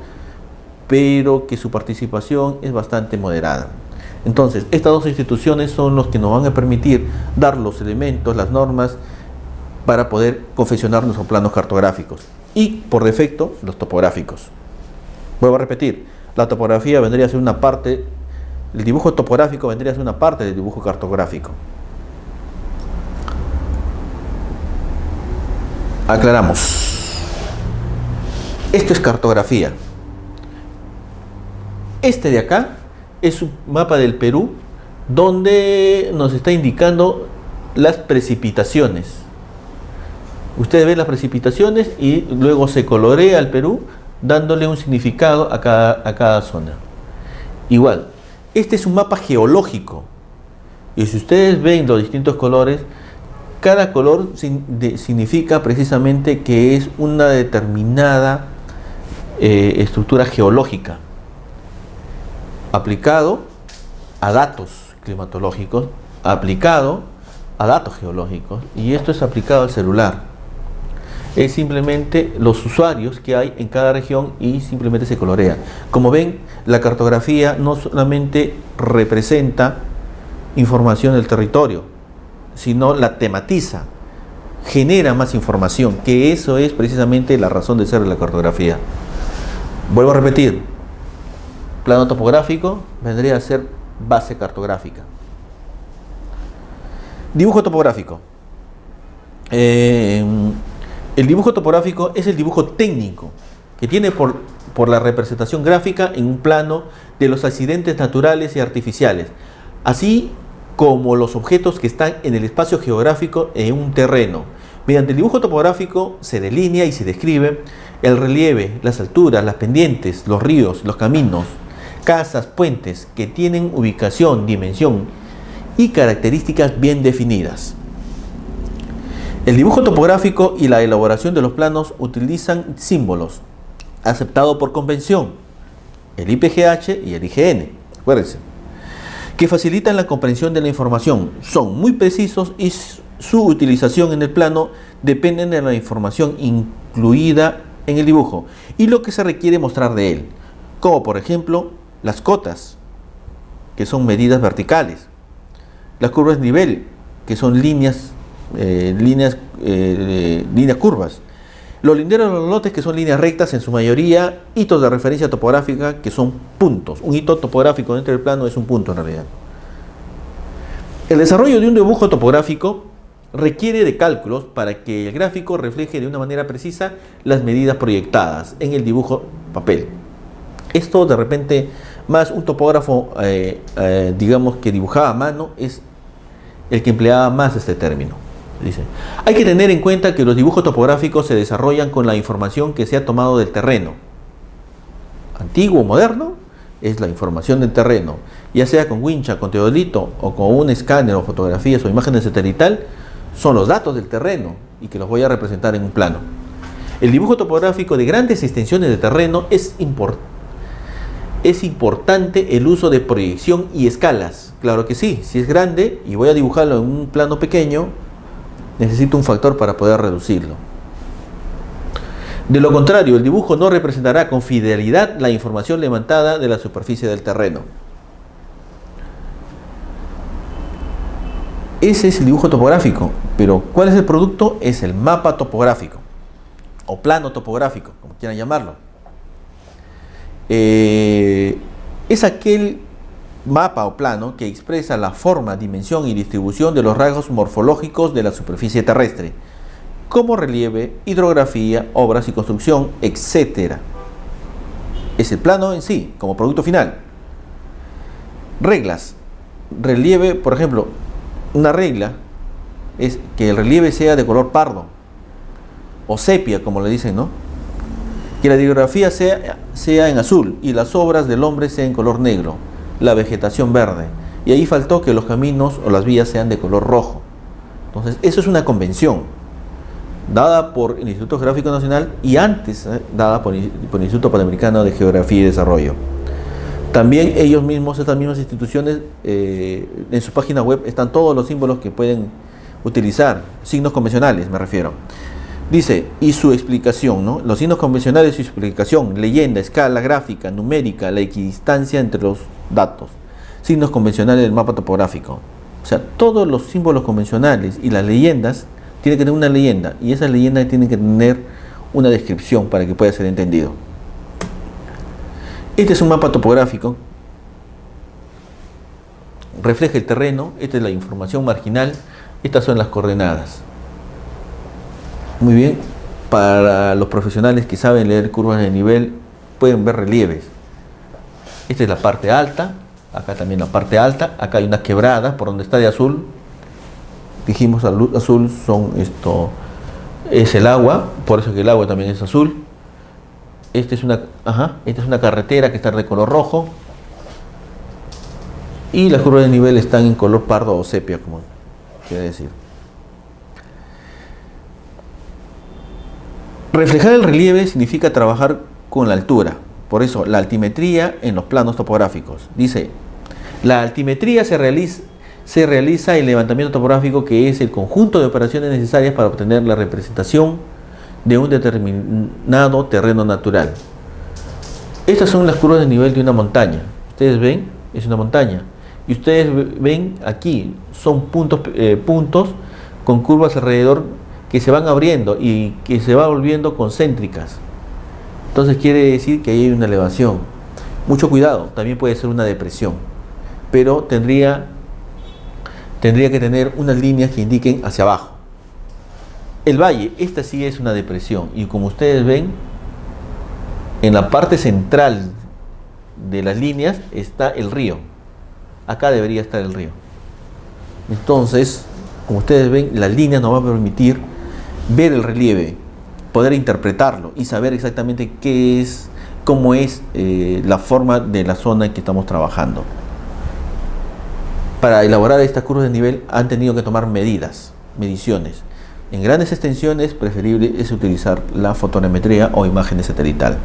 S1: pero que su participación es bastante moderada. Entonces, estas dos instituciones son los que nos van a permitir dar los elementos, las normas, para poder confeccionar nuestros planos cartográficos. Y, por defecto, los topográficos. Vuelvo a repetir, la topografía vendría a ser una parte, el dibujo topográfico vendría a ser una parte del dibujo cartográfico. Aclaramos. Esto es cartografía. Este de acá es un mapa del Perú donde nos está indicando las precipitaciones. Ustedes ven las precipitaciones y luego se colorea el Perú dándole un significado a cada zona. Igual, este es un mapa geológico y si ustedes ven los distintos colores, cada color significa precisamente que es una determinada estructura geológica aplicado a datos climatológicos, aplicado a datos geológicos, y esto es aplicado al celular. Es simplemente los usuarios que hay en cada región y simplemente se colorea. Como ven, la cartografía no solamente representa información del territorio, sino la tematiza, genera más información, que eso es precisamente la razón de ser de la cartografía. Vuelvo a repetir, plano topográfico vendría a ser base cartográfica. Dibujo topográfico. El dibujo topográfico es el dibujo técnico que tiene por la representación gráfica en un plano de los accidentes naturales y artificiales, así como los objetos que están en el espacio geográfico en un terreno. Mediante el dibujo topográfico se delinea y se describe el relieve, las alturas, las pendientes, los ríos, los caminos, casas, puentes que tienen ubicación, dimensión y características bien definidas. El dibujo topográfico y la elaboración de los planos utilizan símbolos aceptados por convención, el IPGH y el IGN, acuérdense, que facilitan la comprensión de la información. Son muy precisos y su utilización en el plano depende de la información incluida en el dibujo y lo que se requiere mostrar de él, como por ejemplo las cotas, que son medidas verticales, las curvas de nivel, que son líneas curvas, los linderos de los lotes, que son líneas rectas en su mayoría, hitos de referencia topográfica, que son puntos. Un hito topográfico dentro del plano es un punto en realidad. El desarrollo de un dibujo topográfico requiere de cálculos para que el gráfico refleje de una manera precisa las medidas proyectadas en el dibujo papel. Esto de repente, más un topógrafo, digamos que dibujaba a mano, es el que empleaba más este término. Dice, hay que tener en cuenta que los dibujos topográficos se desarrollan con la información que se ha tomado del terreno. Antiguo o moderno es la información del terreno, ya sea con wincha, con teodolito o con un escáner o fotografías o imágenes satelital, son los datos del terreno y que los voy a representar en un plano. El dibujo topográfico de grandes extensiones de terreno es importante el uso de proyección y escalas. Claro que sí, si es grande y voy a dibujarlo en un plano pequeño, necesito un factor para poder reducirlo. De lo contrario, el dibujo no representará con fidelidad la información levantada de la superficie del terreno. Ese es el dibujo topográfico, pero ¿cuál es el producto? Es el mapa topográfico o plano topográfico, como quieran llamarlo. Es aquel mapa o plano que expresa la forma, dimensión y distribución de los rasgos morfológicos de la superficie terrestre, como relieve, hidrografía, obras y construcción, etc. Es el plano en sí, como producto final. Reglas. Relieve, por ejemplo, una regla es que el relieve sea de color pardo o sepia, como le dicen, ¿no? Que la hidrografía sea en azul y las obras del hombre sean en color negro, la vegetación verde. Y ahí faltó que los caminos o las vías sean de color rojo. Entonces, eso es una convención dada por el Instituto Geográfico Nacional y antes dada por el Instituto Panamericano de Geografía y Desarrollo. También ellos mismos, estas mismas instituciones, en su página web están todos los símbolos que pueden utilizar, signos convencionales me refiero. Dice, y su explicación, ¿no? Los signos convencionales y su explicación, leyenda, escala, gráfica, numérica, la equidistancia entre los datos. signos convencionales del mapa topográfico. O sea, todos los símbolos convencionales y las leyendas tienen que tener una leyenda, y esa leyenda tiene que tener una descripción para que pueda ser entendido. Este es un mapa topográfico, refleja el terreno, esta es la información marginal, estas son las coordenadas. Muy bien, para los profesionales que saben leer curvas de nivel, pueden ver relieves. Esta es la parte alta, acá también la parte alta, acá hay una quebrada por donde está de azul. Dijimos azul es el agua, por eso que el agua también es azul. Esta es una carretera que está de color rojo. Y las curvas de nivel están en color pardo o sepia, como quiere decir. Reflejar el relieve significa trabajar con la altura. Por eso, la altimetría en los planos topográficos. Dice, la altimetría se realiza el levantamiento topográfico, que es el conjunto de operaciones necesarias para obtener la representación de un determinado terreno natural. Estas son las curvas de nivel de una montaña. Ustedes ven, es una montaña. Y ustedes ven aquí, son puntos con curvas alrededor que se van abriendo y que se van volviendo concéntricas. Entonces quiere decir que ahí hay una elevación. Mucho cuidado, también puede ser una depresión, pero tendría que tener unas líneas que indiquen hacia abajo. El valle, esta sí es una depresión, y como ustedes ven, en la parte central de las líneas está el río. Acá debería estar el río. Entonces, como ustedes ven, las líneas nos van a permitir ver el relieve, poder interpretarlo y saber exactamente cómo es la forma de la zona en que estamos trabajando. Para elaborar estas curvas de nivel han tenido que tomar mediciones. En grandes extensiones, preferible es utilizar la fotogrametría o imagen satelital.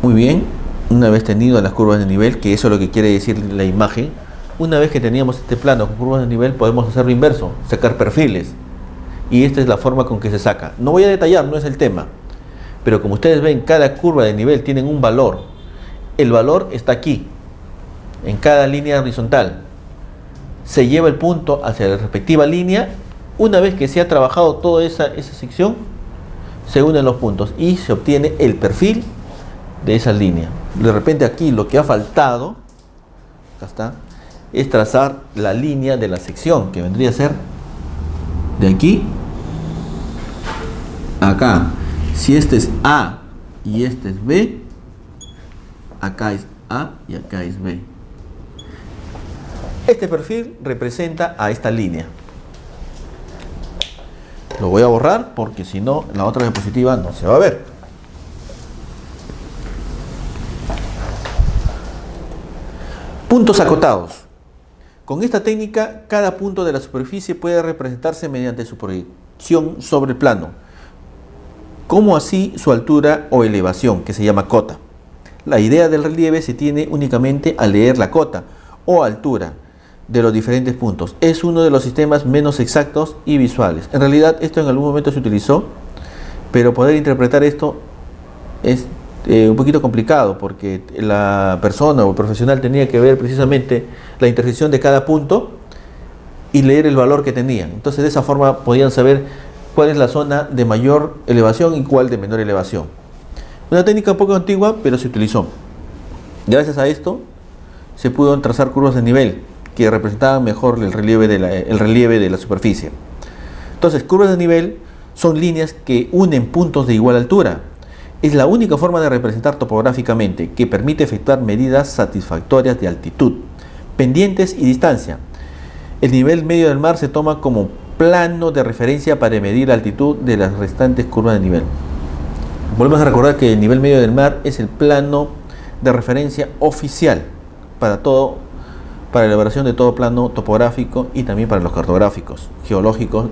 S1: Muy bien, una vez tenido las curvas de nivel, que eso es lo que quiere decir la imagen, una vez que teníamos este plano con curvas de nivel, podemos hacer lo inverso, sacar perfiles. Y esta es la forma con que se saca. No voy a detallar, no es el tema, pero como ustedes ven, cada curva de nivel tiene un valor. El valor está aquí, en cada línea horizontal. Se lleva el punto hacia la respectiva línea. Una vez que se ha trabajado toda esa sección, se unen los puntos y se obtiene el perfil de esa línea. De repente aquí lo que ha faltado, acá está, es trazar la línea de la sección, que vendría a ser de aquí a acá. Si este es A y este es B, acá es A y acá es B. Este perfil representa a esta línea. Lo voy a borrar porque si no, la otra diapositiva no se va a ver. Puntos acotados. Con esta técnica, cada punto de la superficie puede representarse mediante su proyección sobre el plano, como así su altura o elevación, que se llama cota. La idea del relieve se tiene únicamente al leer la cota o altura de los diferentes puntos. Es uno de los sistemas menos exactos y visuales. En realidad esto en algún momento se utilizó, pero poder interpretar esto es un poquito complicado, porque la persona o el profesional tenía que ver precisamente la intersección de cada punto y leer el valor que tenían. Entonces de esa forma podían saber cuál es la zona de mayor elevación y cuál de menor elevación. Una técnica un poco antigua, pero se utilizó. Gracias a esto se pudo trazar curvas de nivel que representaban mejor el relieve de la superficie. Entonces, curvas de nivel son líneas que unen puntos de igual altura. Es la única forma de representar topográficamente, que permite efectuar medidas satisfactorias de altitud, pendientes y distancia. El nivel medio del mar se toma como plano de referencia para medir la altitud de las restantes curvas de nivel. Volvemos a recordar que el nivel medio del mar es el plano de referencia oficial para la elaboración de todo plano topográfico y también para los cartográficos, geológicos,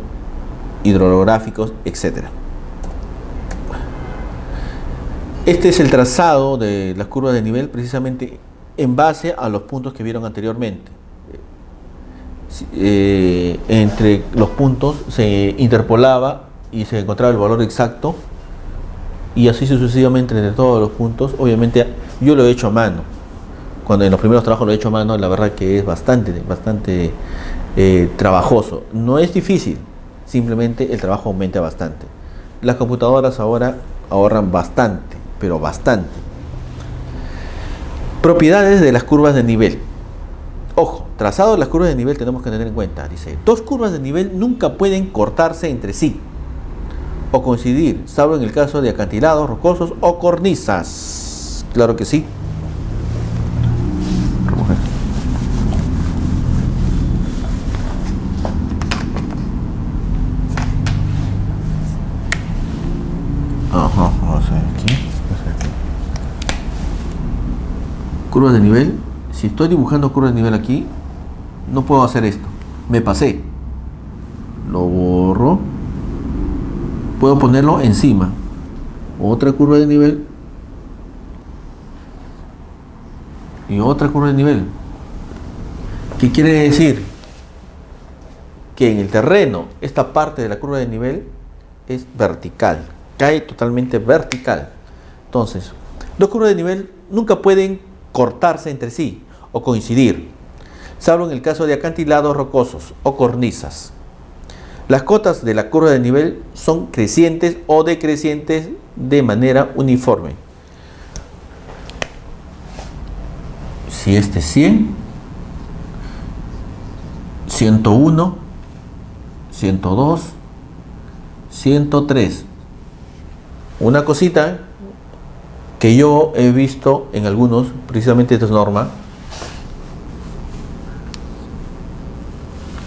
S1: hidrográficos, etc. Este es el trazado de las curvas de nivel precisamente en base a los puntos que vieron anteriormente. Entre los puntos se interpolaba y se encontraba el valor exacto, y así sucesivamente entre todos los puntos. Obviamente yo lo he hecho a mano cuando en los primeros trabajos lo he hecho a mano, la verdad que es bastante trabajoso. No es difícil, simplemente el trabajo aumenta bastante. Las computadoras ahora ahorran bastante, pero bastante. Propiedades de las curvas de nivel. Ojo, trazado de las curvas de nivel tenemos que tener en cuenta, dice, dos curvas de nivel nunca pueden cortarse entre sí o coincidir, salvo en el caso de acantilados rocosos o cornisas. Claro que sí. Ajá, vamos a ver aquí. Curvas de nivel. Si estoy dibujando curvas de nivel aquí, no puedo hacer esto. Me pasé. Lo borro. Puedo ponerlo encima. Otra curva de nivel. Y otra curva de nivel. ¿Qué quiere decir? Que en el terreno, esta parte de la curva de nivel es vertical. Cae totalmente vertical. Entonces, dos curvas de nivel nunca pueden cortarse entre sí o coincidir, salvo en el caso de acantilados rocosos o cornisas. Las cotas de la curva de nivel son crecientes o decrecientes de manera uniforme. Si este es 100, 101, 102, 103. Una cosita que yo he visto en algunos, precisamente esta es norma.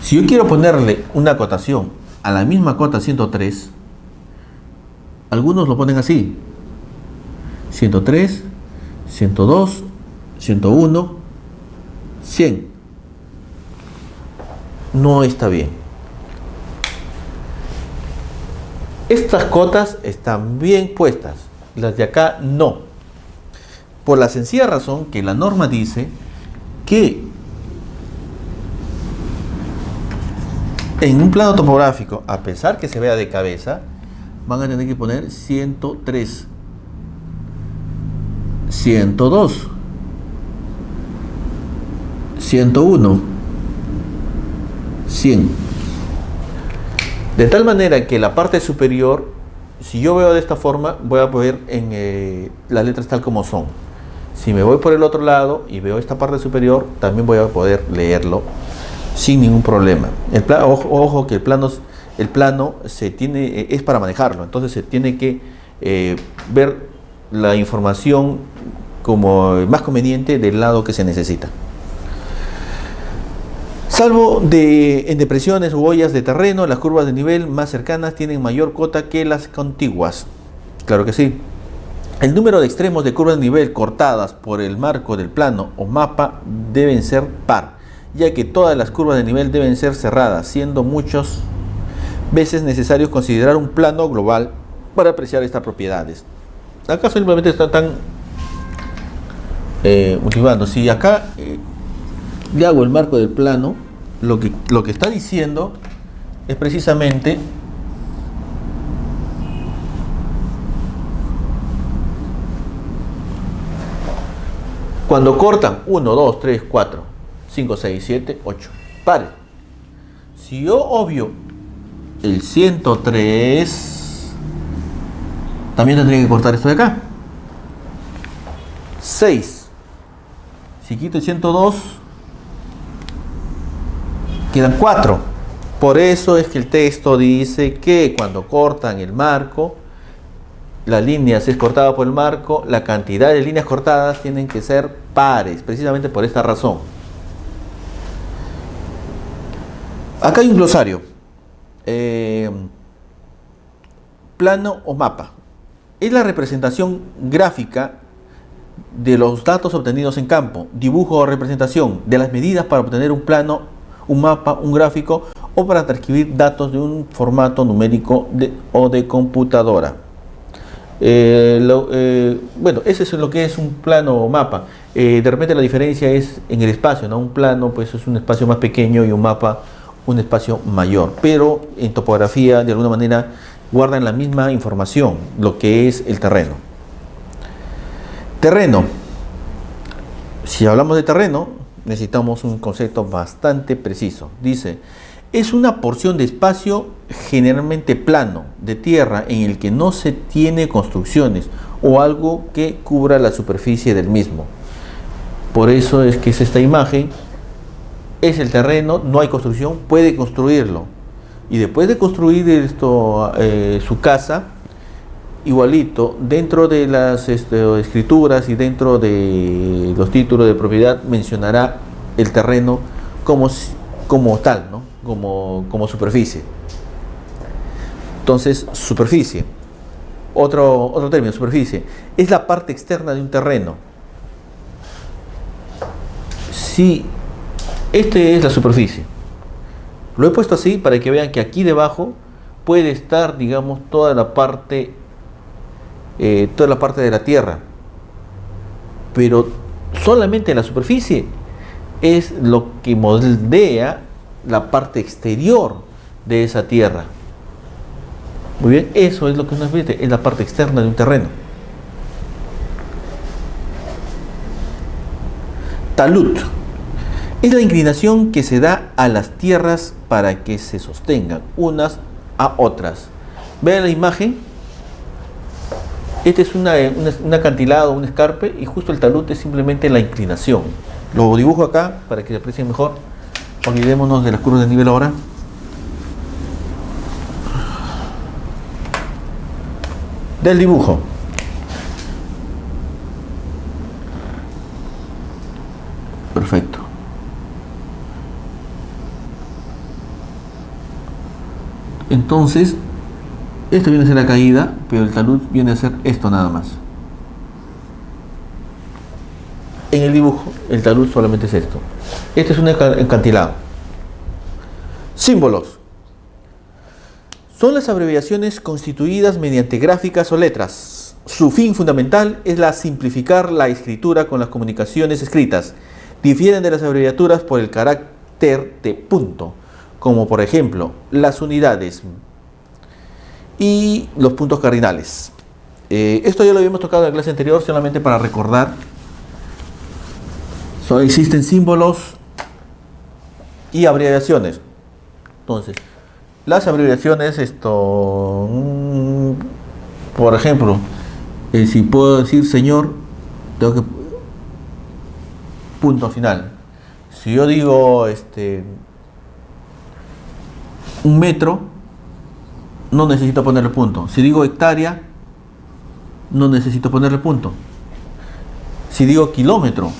S1: Si yo quiero ponerle una cotación a la misma cota 103, algunos lo ponen así: 103, 102, 101, 100. No está bien. Estas cotas están bien puestas, las de acá no. Por la sencilla razón que la norma dice que en un plano topográfico, a pesar que se vea de cabeza, van a tener que poner 103, 102, 101, 100. De tal manera que la parte superior, si yo veo de esta forma, voy a poner en las letras tal como son. Si me voy por el otro lado y veo esta parte superior, también voy a poder leerlo sin ningún problema. Ojo que el plano se tiene, es para manejarlo, entonces se tiene que ver la información como más conveniente del lado que se necesita. Salvo en depresiones u hoyas de terreno, las curvas de nivel más cercanas tienen mayor cota que las contiguas. Claro que sí. El número de extremos de curvas de nivel cortadas por el marco del plano o mapa deben ser par, ya que todas las curvas de nivel deben ser cerradas, siendo muchas veces necesario considerar un plano global para apreciar estas propiedades. Acá simplemente están motivando. Si acá le hago el marco del plano, lo que está diciendo es precisamente cuando cortan 1, 2, 3, 4, 5, 6, 7, 8, pare. Si yo obvio el 103, también tendría que cortar esto de acá. 6. Si quito el 102, quedan 4. Por eso es que el texto dice que cuando cortan el marco, las líneas es cortada por el marco, la cantidad de líneas cortadas tienen que ser pares, precisamente por esta razón. Acá hay un glosario. Plano o mapa. Es la representación gráfica de los datos obtenidos en campo, dibujo o representación de las medidas para obtener un plano, un mapa, un gráfico o para transcribir datos de un formato numérico o de computadora. Bueno, ese es lo que es un plano o mapa. De repente la diferencia es en el espacio, ¿no? Un plano pues es un espacio más pequeño y un mapa un espacio mayor, pero en topografía de alguna manera guardan la misma información, lo que es el terreno. Terreno. Si hablamos de terreno, necesitamos un concepto bastante preciso. Dice, es una porción de espacio generalmente plano, de tierra, en el que no se tiene construcciones o algo que cubra la superficie del mismo. Por eso es que es esta imagen, es el terreno, no hay construcción, puede construirlo. Y después de construir esto, su casa, igualito, dentro de las escrituras y dentro de los títulos de propiedad mencionará el terreno como tal, ¿no? Como superficie. Entonces, superficie. Otro término, superficie. Es la parte externa de un terreno. Si este es la superficie. Lo he puesto así para que vean que aquí debajo puede estar, digamos, toda la parte de la tierra, pero solamente la superficie es lo que moldea la parte exterior de esa tierra. Muy bien, eso es lo que nos dice, es la parte externa de un terreno. Talud es la inclinación que se da a las tierras para que se sostengan unas a otras. Vean la imagen. Este es un acantilado, un escarpe, y justo el talud es simplemente la inclinación. Lo dibujo acá para que se aprecien mejor. Olvidémonos de las curvas de nivel ahora. Del dibujo. Perfecto. Entonces, esto viene a ser la caída, pero el talud viene a ser esto nada más. En el dibujo, el talud solamente es esto. Este es un acantilado. Símbolos. Son las abreviaciones constituidas mediante gráficas o letras. Su fin fundamental es la simplificar la escritura con las comunicaciones escritas. Difieren de las abreviaturas por el carácter de punto, como por ejemplo las unidades y los puntos cardinales. Esto ya lo habíamos tocado en la clase anterior, solamente para recordar. Existen símbolos y abreviaciones. Entonces, las abreviaciones, por ejemplo, si puedo decir señor, tengo que punto final. Si yo digo un metro, no necesito ponerle punto. Si digo hectárea, no necesito ponerle punto. Si digo kilómetro,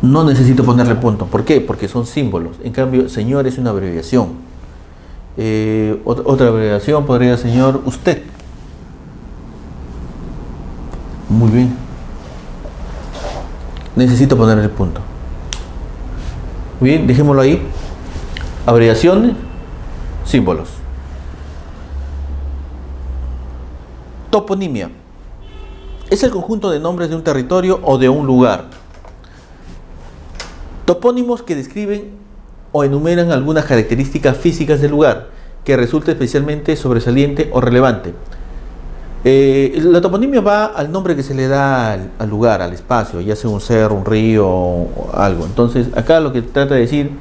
S1: no necesito ponerle punto. ¿Por qué? Porque son símbolos. En cambio, señor es una abreviación. Otra abreviación podría ser señor usted. Muy bien. Necesito ponerle punto. Muy bien, dejémoslo ahí. Abreviaciones, símbolos. Toponimia. Es el conjunto de nombres de un territorio o de un lugar. Topónimos que describen o enumeran algunas características físicas del lugar que resulte especialmente sobresaliente o relevante. La toponimia va al nombre que se le da al lugar, al espacio, ya sea un cerro, un río o algo. Entonces, acá lo que trata de decir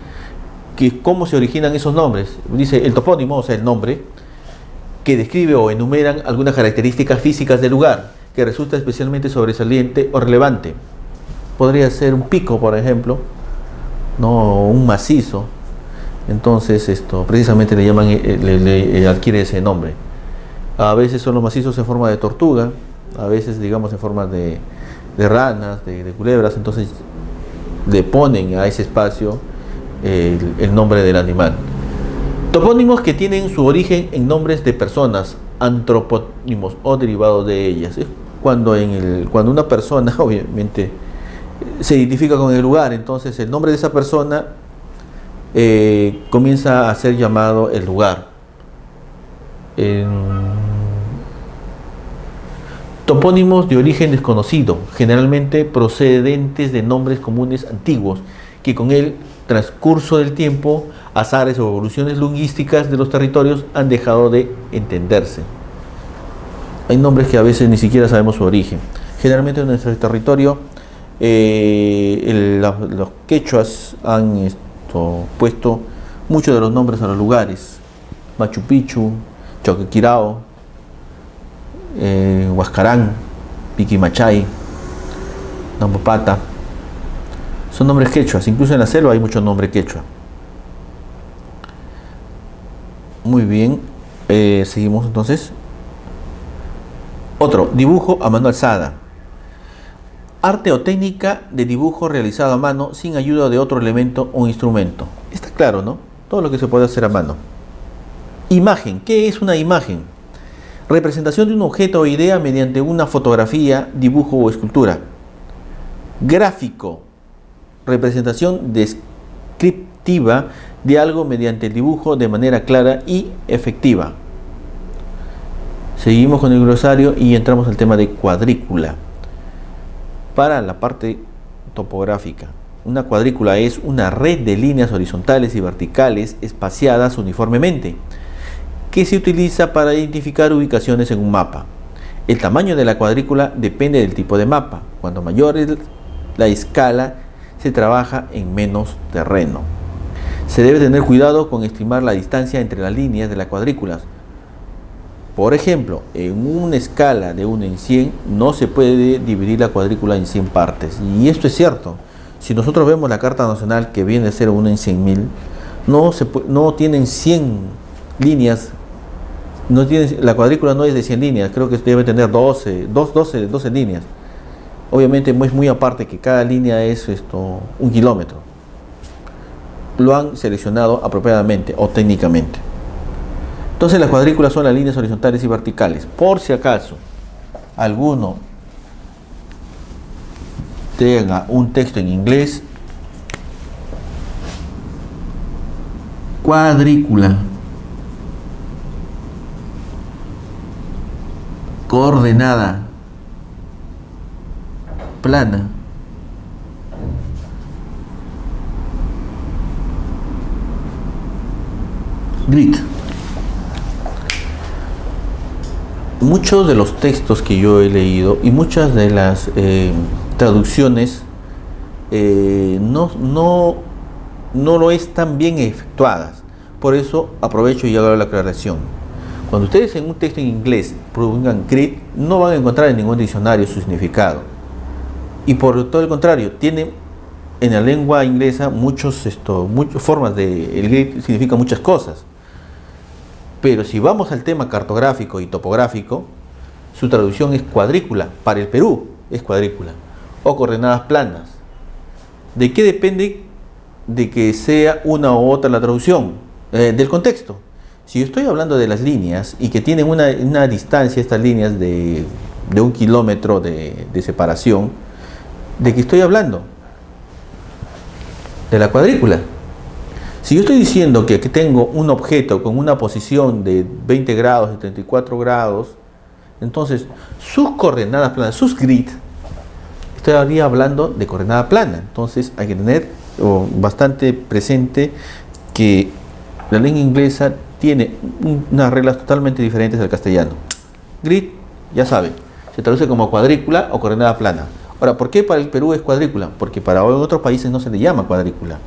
S1: que cómo se originan esos nombres. Dice el topónimo, o sea, el nombre, que describe o enumeran algunas características físicas del lugar que resulta especialmente sobresaliente o relevante. Podría ser un pico, por ejemplo, no un macizo. Entonces esto precisamente le llaman, le adquiere ese nombre. A veces son los macizos en forma de tortuga, a veces digamos en forma de ranas, de culebras. Entonces le ponen a ese espacio el nombre del animal. Topónimos que tienen su origen en nombres de personas, antropónimos o derivados de ellas. Es cuando una persona obviamente se identifica con el lugar, entonces el nombre de esa persona comienza a ser llamado el lugar. Topónimos de origen desconocido, generalmente procedentes de nombres comunes antiguos, que con el transcurso del tiempo, azares o evoluciones lingüísticas de los territorios han dejado de entenderse. Hay nombres que a veces ni siquiera sabemos su origen. Generalmente en nuestro territorio los quechuas han puesto muchos de los nombres a los lugares: Machu Picchu, Choquequirao, Huascarán, Piquimachay, Nampopata. Son nombres quechuas, incluso en la selva hay muchos nombres quechua. Muy bien, seguimos entonces. Otro, dibujo a mano alzada. Arte o técnica de dibujo realizado a mano sin ayuda de otro elemento o instrumento. Está claro, ¿no? Todo lo que se puede hacer a mano. Imagen. ¿Qué es una imagen? Representación de un objeto o idea mediante una fotografía, dibujo o escultura. Gráfico. Representación descriptiva de algo mediante el dibujo de manera clara y efectiva. Seguimos con el glosario y entramos al tema de cuadrícula. Para la parte topográfica, una cuadrícula es una red de líneas horizontales y verticales espaciadas uniformemente que se utiliza para identificar ubicaciones en un mapa. El tamaño de la cuadrícula depende del tipo de mapa. Cuanto mayor es la escala, se trabaja en menos terreno. Se debe tener cuidado con estimar la distancia entre las líneas de la cuadrícula. Por ejemplo, en una escala de 1 en 100 no se puede dividir la cuadrícula en 100 partes. Y esto es cierto. Si nosotros vemos la Carta Nacional, que viene a ser 1 en 100.000, no tienen 100 líneas. La cuadrícula no es de 100 líneas, creo que debe tener 12 líneas. Obviamente es muy aparte, que cada línea es 1 kilómetro. Lo han seleccionado apropiadamente o técnicamente. Entonces las cuadrículas son las líneas horizontales y verticales. Por si acaso alguno tenga un texto en inglés, cuadrícula, coordenada plana, grid. Muchos de los textos que yo he leído y muchas de las traducciones no lo están bien efectuadas. Por eso aprovecho y hago la aclaración. Cuando ustedes en un texto en inglés pongan grid, no van a encontrar en ningún diccionario su significado. Y por todo el contrario, tiene en la lengua inglesa muchas formas de... El grid significa muchas cosas. Pero si vamos al tema cartográfico y topográfico, su traducción es cuadrícula. Para el Perú es cuadrícula. O coordenadas planas. ¿De qué depende de que sea una u otra la traducción? Del contexto. Si yo estoy hablando de las líneas y que tienen una distancia, estas líneas de 1 kilómetro de separación, ¿de qué estoy hablando? De la cuadrícula. Si yo estoy diciendo que aquí tengo un objeto con una posición de 20 grados, de 34 grados, entonces sus coordenadas planas, sus grid, estaría hablando de coordenada plana. Entonces hay que tener bastante presente que la lengua inglesa tiene unas reglas totalmente diferentes al castellano. Grid, ya saben, se traduce como cuadrícula o coordenada plana. Ahora, ¿por qué para el Perú es cuadrícula? Porque para otros países no se le llama cuadrícula.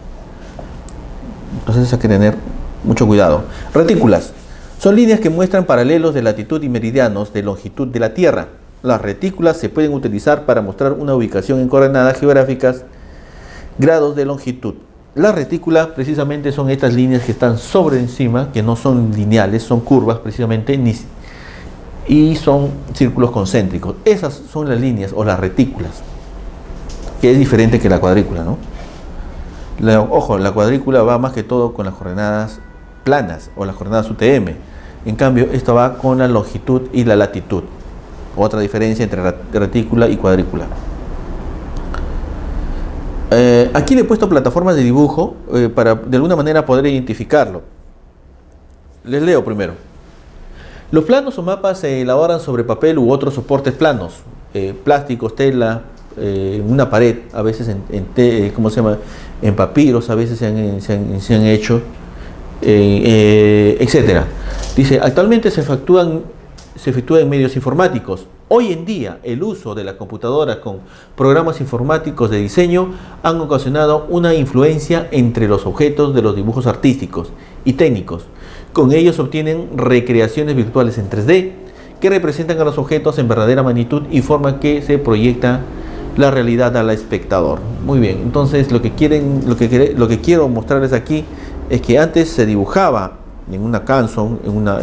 S1: Entonces hay que tener mucho cuidado. Retículas son líneas que muestran paralelos de latitud y meridianos de longitud de la Tierra. Las retículas se pueden utilizar para mostrar una ubicación en coordenadas geográficas, grados de longitud. Las retículas precisamente son estas líneas que están sobre encima, que no son lineales, son curvas precisamente, y son círculos concéntricos. Esas son las líneas o las retículas, que es diferente que la cuadrícula, ¿no? Ojo, la cuadrícula va más que todo con las coordenadas planas o las coordenadas UTM. En cambio, esta va con la longitud y la latitud. Otra diferencia entre retícula y cuadrícula. Aquí le he puesto plataformas de dibujo para de alguna manera poder identificarlo. Les leo primero. Los planos o mapas se elaboran sobre papel u otros soportes planos, plásticos, tela, una pared, a veces en papiros, a veces se han hecho, etcétera. Dice, actualmente se efectúa en medios informáticos Hoy en día, el uso de la computadora con programas informáticos de diseño han ocasionado una influencia entre los objetos de los dibujos artísticos y técnicos. Con ellos se obtienen recreaciones virtuales en 3D que representan a los objetos en verdadera magnitud y forma que se proyecta la realidad al espectador. Muy bien, entonces lo que quiero mostrarles aquí es que antes se dibujaba en una canson, una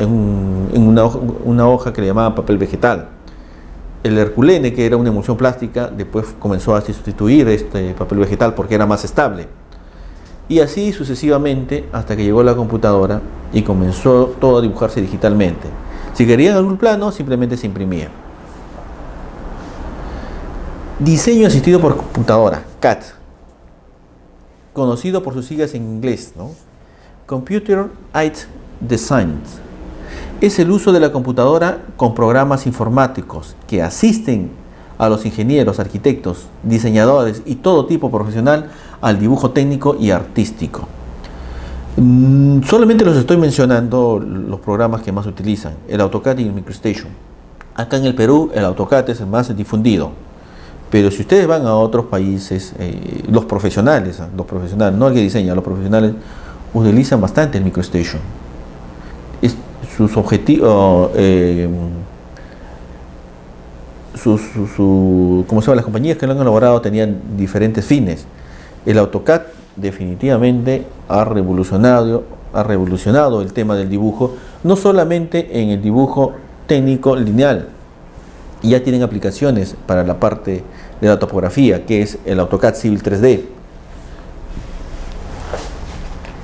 S1: hoja que le llamaban papel vegetal. El herculene, que era una emulsión plástica, después comenzó a sustituir este papel vegetal porque era más estable. Y así sucesivamente hasta que llegó la computadora y comenzó todo a dibujarse digitalmente. Si querían algún plano, simplemente se imprimía. Diseño asistido por computadora, CAD, conocido por sus siglas en inglés, ¿no? Computer Aided Design. Es el uso de la computadora con programas informáticos que asisten a los ingenieros, arquitectos, diseñadores y todo tipo profesional al dibujo técnico y artístico. Solamente los estoy mencionando los programas que más utilizan, el AutoCAD y el MicroStation. Acá en el Perú el AutoCAD es el más difundido, pero si ustedes van a otros países, los profesionales, no el que diseña, los profesionales utilizan bastante el MicroStation. Sus objetivos, ¿cómo se llama? Las compañías que lo han elaborado tenían diferentes fines. El AutoCAD definitivamente ha revolucionado el tema del dibujo, no solamente en el dibujo técnico lineal, ya tienen aplicaciones para la parte de la topografía, que es el AutoCAD Civil 3D.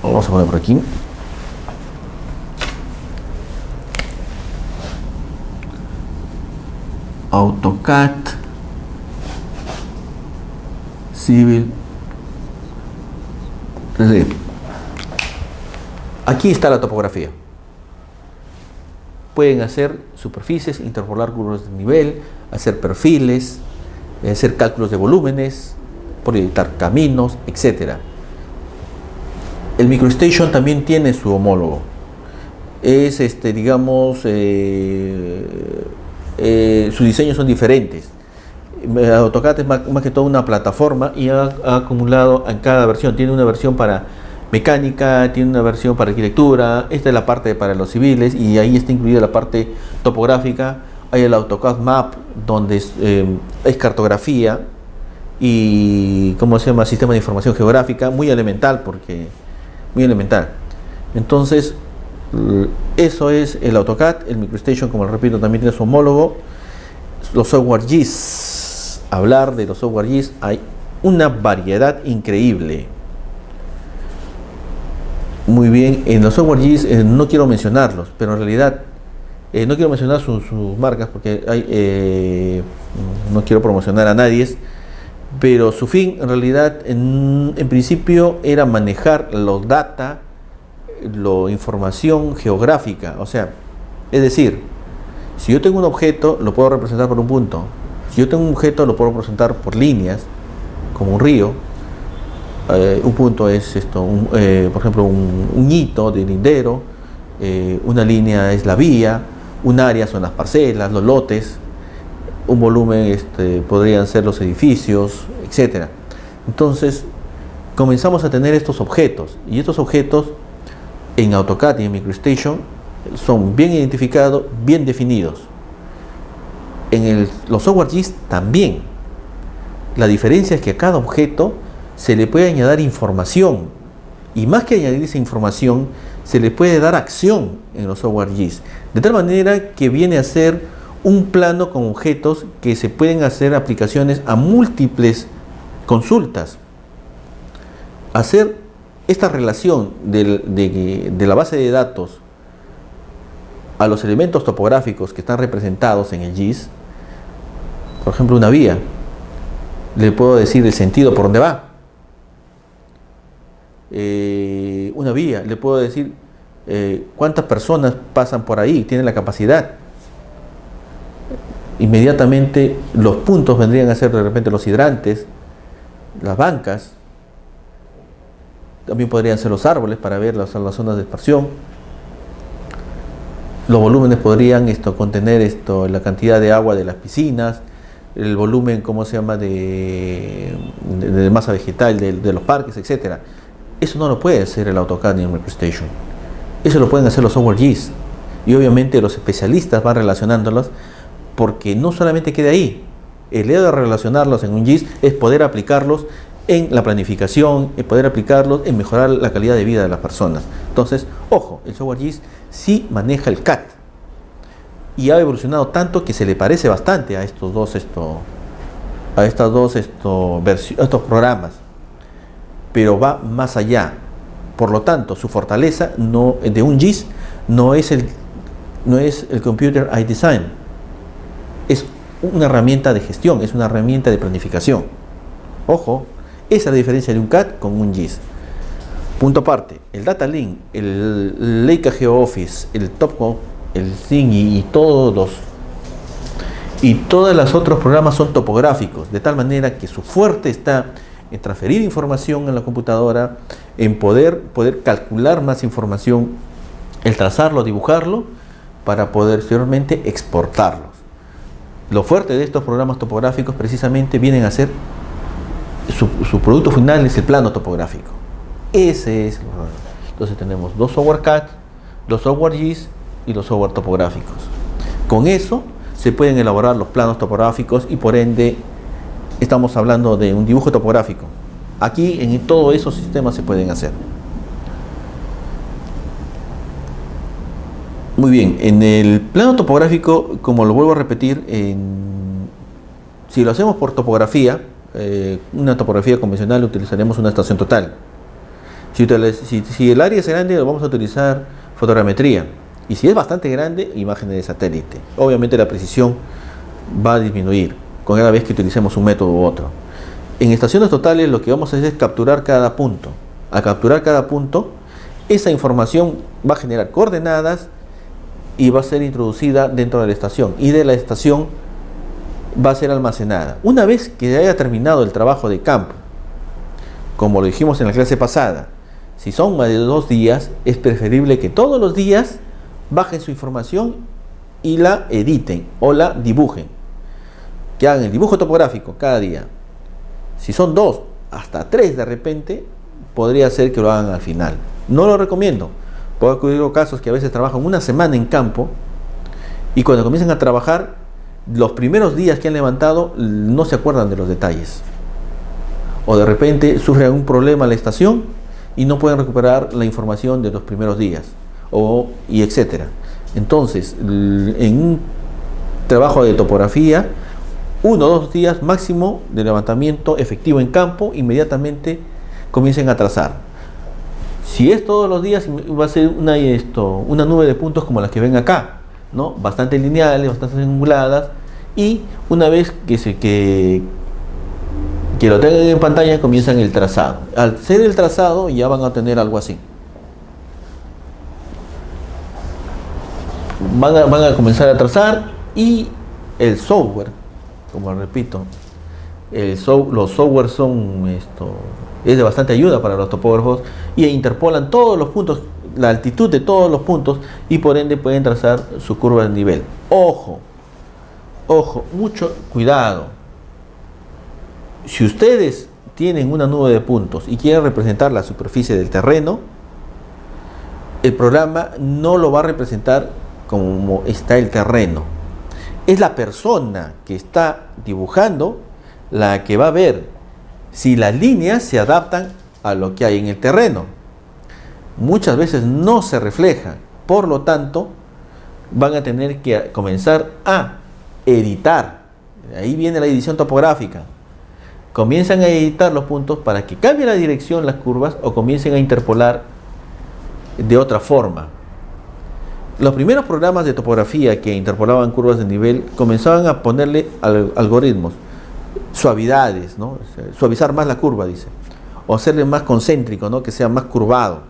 S1: Vamos a poner por aquí. AutoCAD Civil 3D. Aquí está la topografía. Pueden hacer superficies, interpolar curvas de nivel, hacer perfiles, hacer cálculos de volúmenes, proyectar caminos, etc. El MicroStation también tiene su homólogo. Es digamos, sus diseños son diferentes. AutoCAD es más que todo una plataforma y ha acumulado en cada versión. Tiene una versión para mecánica, tiene una versión para arquitectura, esta es la parte para los civiles y ahí está incluida la parte topográfica. Hay el AutoCAD Map, donde es cartografía y, ¿cómo se llama?, sistema de información geográfica, muy elemental, muy elemental. Entonces, eso es el AutoCAD. El MicroStation, como repito, también tiene su homólogo. Los software GIS, hablar de los software GIS, hay una variedad increíble. Muy bien, en los software GIS no quiero mencionarlos, pero en realidad no quiero mencionar sus marcas porque no quiero promocionar a nadie, pero su fin en realidad en principio era manejar los data, la información geográfica, o sea, es decir, si yo tengo un objeto lo puedo representar por un punto, si yo tengo un objeto lo puedo representar por líneas, como un río. Un punto es esto, por ejemplo, un hito de lindero, una línea es la vía, un área son las parcelas, los lotes, un volumen podrían ser los edificios, etc. Entonces, comenzamos a tener estos objetos, y estos objetos en AutoCAD y en MicroStation son bien identificados, bien definidos. En los software GIS también. La diferencia es que a cada objeto se le puede añadir información, y más que añadir esa información, se le puede dar acción en los software GIS, de tal manera que viene a ser un plano con objetos que se pueden hacer aplicaciones a múltiples consultas. Hacer esta relación de la base de datos a los elementos topográficos que están representados en el GIS, por ejemplo, una vía, le puedo decir el sentido por donde va. Una vía, le puedo decir cuántas personas pasan por ahí, tienen la capacidad. Inmediatamente los puntos vendrían a ser de repente los hidrantes, las bancas, también podrían ser los árboles para ver las zonas de dispersión. Los volúmenes podrían contener la cantidad de agua de las piscinas, el volumen, ¿cómo se llama?, de masa vegetal de los parques, etcétera. Eso no lo puede hacer el AutoCAD ni el MicroStation. Eso lo pueden hacer los software GIS. Y obviamente los especialistas van relacionándolos, porque no solamente queda ahí. El hecho de relacionarlos en un GIS es poder aplicarlos en la planificación, es poder aplicarlos en mejorar la calidad de vida de las personas. Entonces, ojo, el software GIS sí maneja el CAD y ha evolucionado tanto que se le parece bastante a estos estos programas, pero va más allá. Por lo tanto, su fortaleza de un GIS no es el Computer Aided Design, es una herramienta de gestión, es una herramienta de planificación. Ojo, esa es la diferencia de un CAD con un GIS. Punto aparte, el Data Link, el Leica GeoOffice, el Topco, el Zing y todos los otros programas son topográficos, de tal manera que su fuerte está en transferir información en la computadora, en poder calcular más información, el trazarlo, dibujarlo, para poder posteriormente exportarlos. Lo fuerte de estos programas topográficos precisamente vienen a ser su producto final es el plano topográfico. Ese es. Entonces tenemos dos software CAD, los software GIS y los software topográficos. Con eso se pueden elaborar los planos topográficos y por ende estamos hablando de un dibujo topográfico. Aquí en todos esos sistemas se pueden hacer. Muy bien, en el plano topográfico, como lo vuelvo a repetir, si lo hacemos por topografía, una topografía convencional, utilizaremos una estación total. Si el área es grande, vamos a utilizar fotogrametría. Y si es bastante grande, imágenes de satélite. Obviamente la precisión va a disminuir con cada vez que utilicemos un método u otro. En estaciones totales lo que vamos a hacer es capturar cada punto. Al capturar cada punto, esa información va a generar coordenadas y va a ser introducida dentro de la estación. Y de la estación va a ser almacenada. Una vez que haya terminado el trabajo de campo, como lo dijimos en la clase pasada, si son más de 2 días, es preferible que todos los días bajen su información y la editen o la dibujen. Que hagan el dibujo topográfico cada día. Si son 2, hasta 3 de repente, podría ser que lo hagan al final. No lo recomiendo. Puede ocurrir casos que a veces trabajan una semana en campo y cuando comienzan a trabajar, los primeros días que han levantado no se acuerdan de los detalles. O de repente sufren algún problema la estación y no pueden recuperar la información de los primeros días. Y etcétera. Entonces, en un trabajo de topografía, 1 o 2 días máximo de levantamiento efectivo en campo, inmediatamente comiencen a trazar. Si es todos los días, va a ser una nube de puntos como las que ven acá, ¿no? Bastante lineales, bastante anguladas, y una vez que lo tengan en pantalla, comienzan el trazado. Al ser el trazado, ya van a tener algo así. Van a comenzar a trazar y el software, como repito, los software es de bastante ayuda para los topógrafos y interpolan todos los puntos, la altitud de todos los puntos y por ende pueden trazar su curva de nivel. Ojo, mucho cuidado. Si ustedes tienen una nube de puntos y quieren representar la superficie del terreno, el programa no lo va a representar como está el terreno. Es la persona que está dibujando la que va a ver si las líneas se adaptan a lo que hay en el terreno. Muchas veces no se refleja, por lo tanto van a tener que comenzar a editar. Ahí viene la edición topográfica. Comienzan a editar los puntos para que cambie la dirección las curvas o comiencen a interpolar de otra forma. Los primeros programas de topografía que interpolaban curvas de nivel comenzaban a ponerle algoritmos, suavidades, ¿no? Suavizar más la curva, dice, o hacerle más concéntrico, ¿no? Que sea más curvado.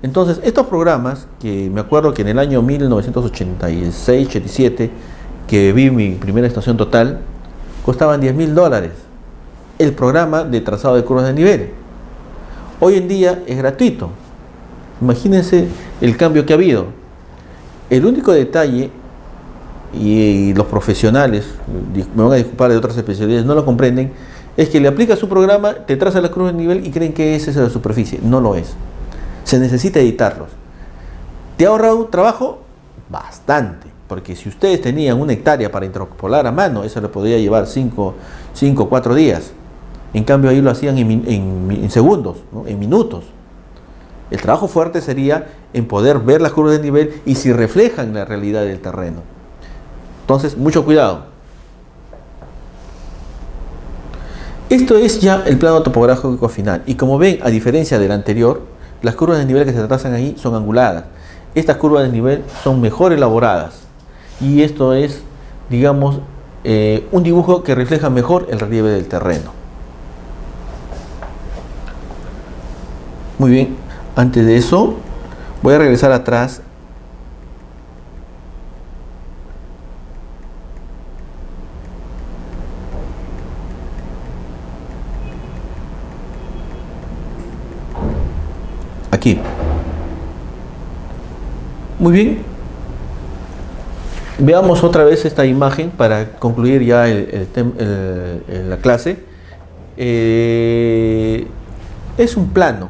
S1: Entonces, estos programas, que me acuerdo que en el año 1986-87, que vi mi primera estación total, costaban $10.000 el programa de trazado de curvas de nivel. Hoy en día es gratuito. Imagínense el cambio que ha habido. El único detalle, y los profesionales, me van a disculpar de otras especialidades, no lo comprenden, es que le aplicas su programa, te traza la cruz de nivel y creen que esa es la superficie. No lo es. Se necesita editarlos. ¿Te ha ahorrado trabajo? Bastante. Porque si ustedes tenían 1 hectárea para interpolar a mano, eso le podría llevar 5 o 4 días. En cambio ahí lo hacían en segundos, ¿no? En minutos. El trabajo fuerte sería en poder ver las curvas de nivel y si reflejan la realidad del terreno. Entonces, mucho cuidado. Esto es ya el plano topográfico final. Y como ven, a diferencia del anterior, las curvas de nivel que se trazan ahí son anguladas. Estas curvas de nivel son mejor elaboradas. Y esto es, digamos, un dibujo que refleja mejor el relieve del terreno. Muy bien, antes de eso, voy a regresar atrás. Aquí. Muy bien. Veamos otra vez esta imagen para concluir ya la clase. Es un plano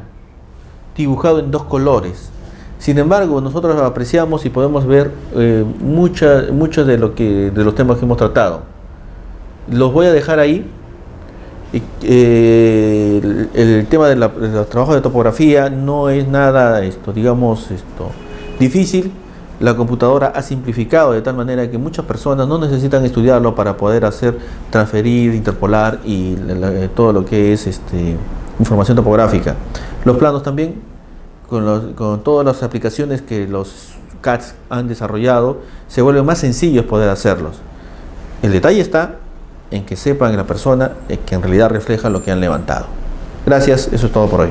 S1: dibujado en 2 colores. Sin embargo, nosotros apreciamos y podemos ver muchos de los temas que hemos tratado. Los voy a dejar ahí. El tema de los trabajos de topografía no es nada difícil. La computadora ha simplificado de tal manera que muchas personas no necesitan estudiarlo para poder transferir, interpolar y todo lo que es información topográfica. Los planos también, con todas las aplicaciones que los CADs han desarrollado, se vuelven más sencillos poder hacerlos. El detalle está en que sepan la persona que en realidad refleja lo que han levantado. Gracias, eso es todo por hoy.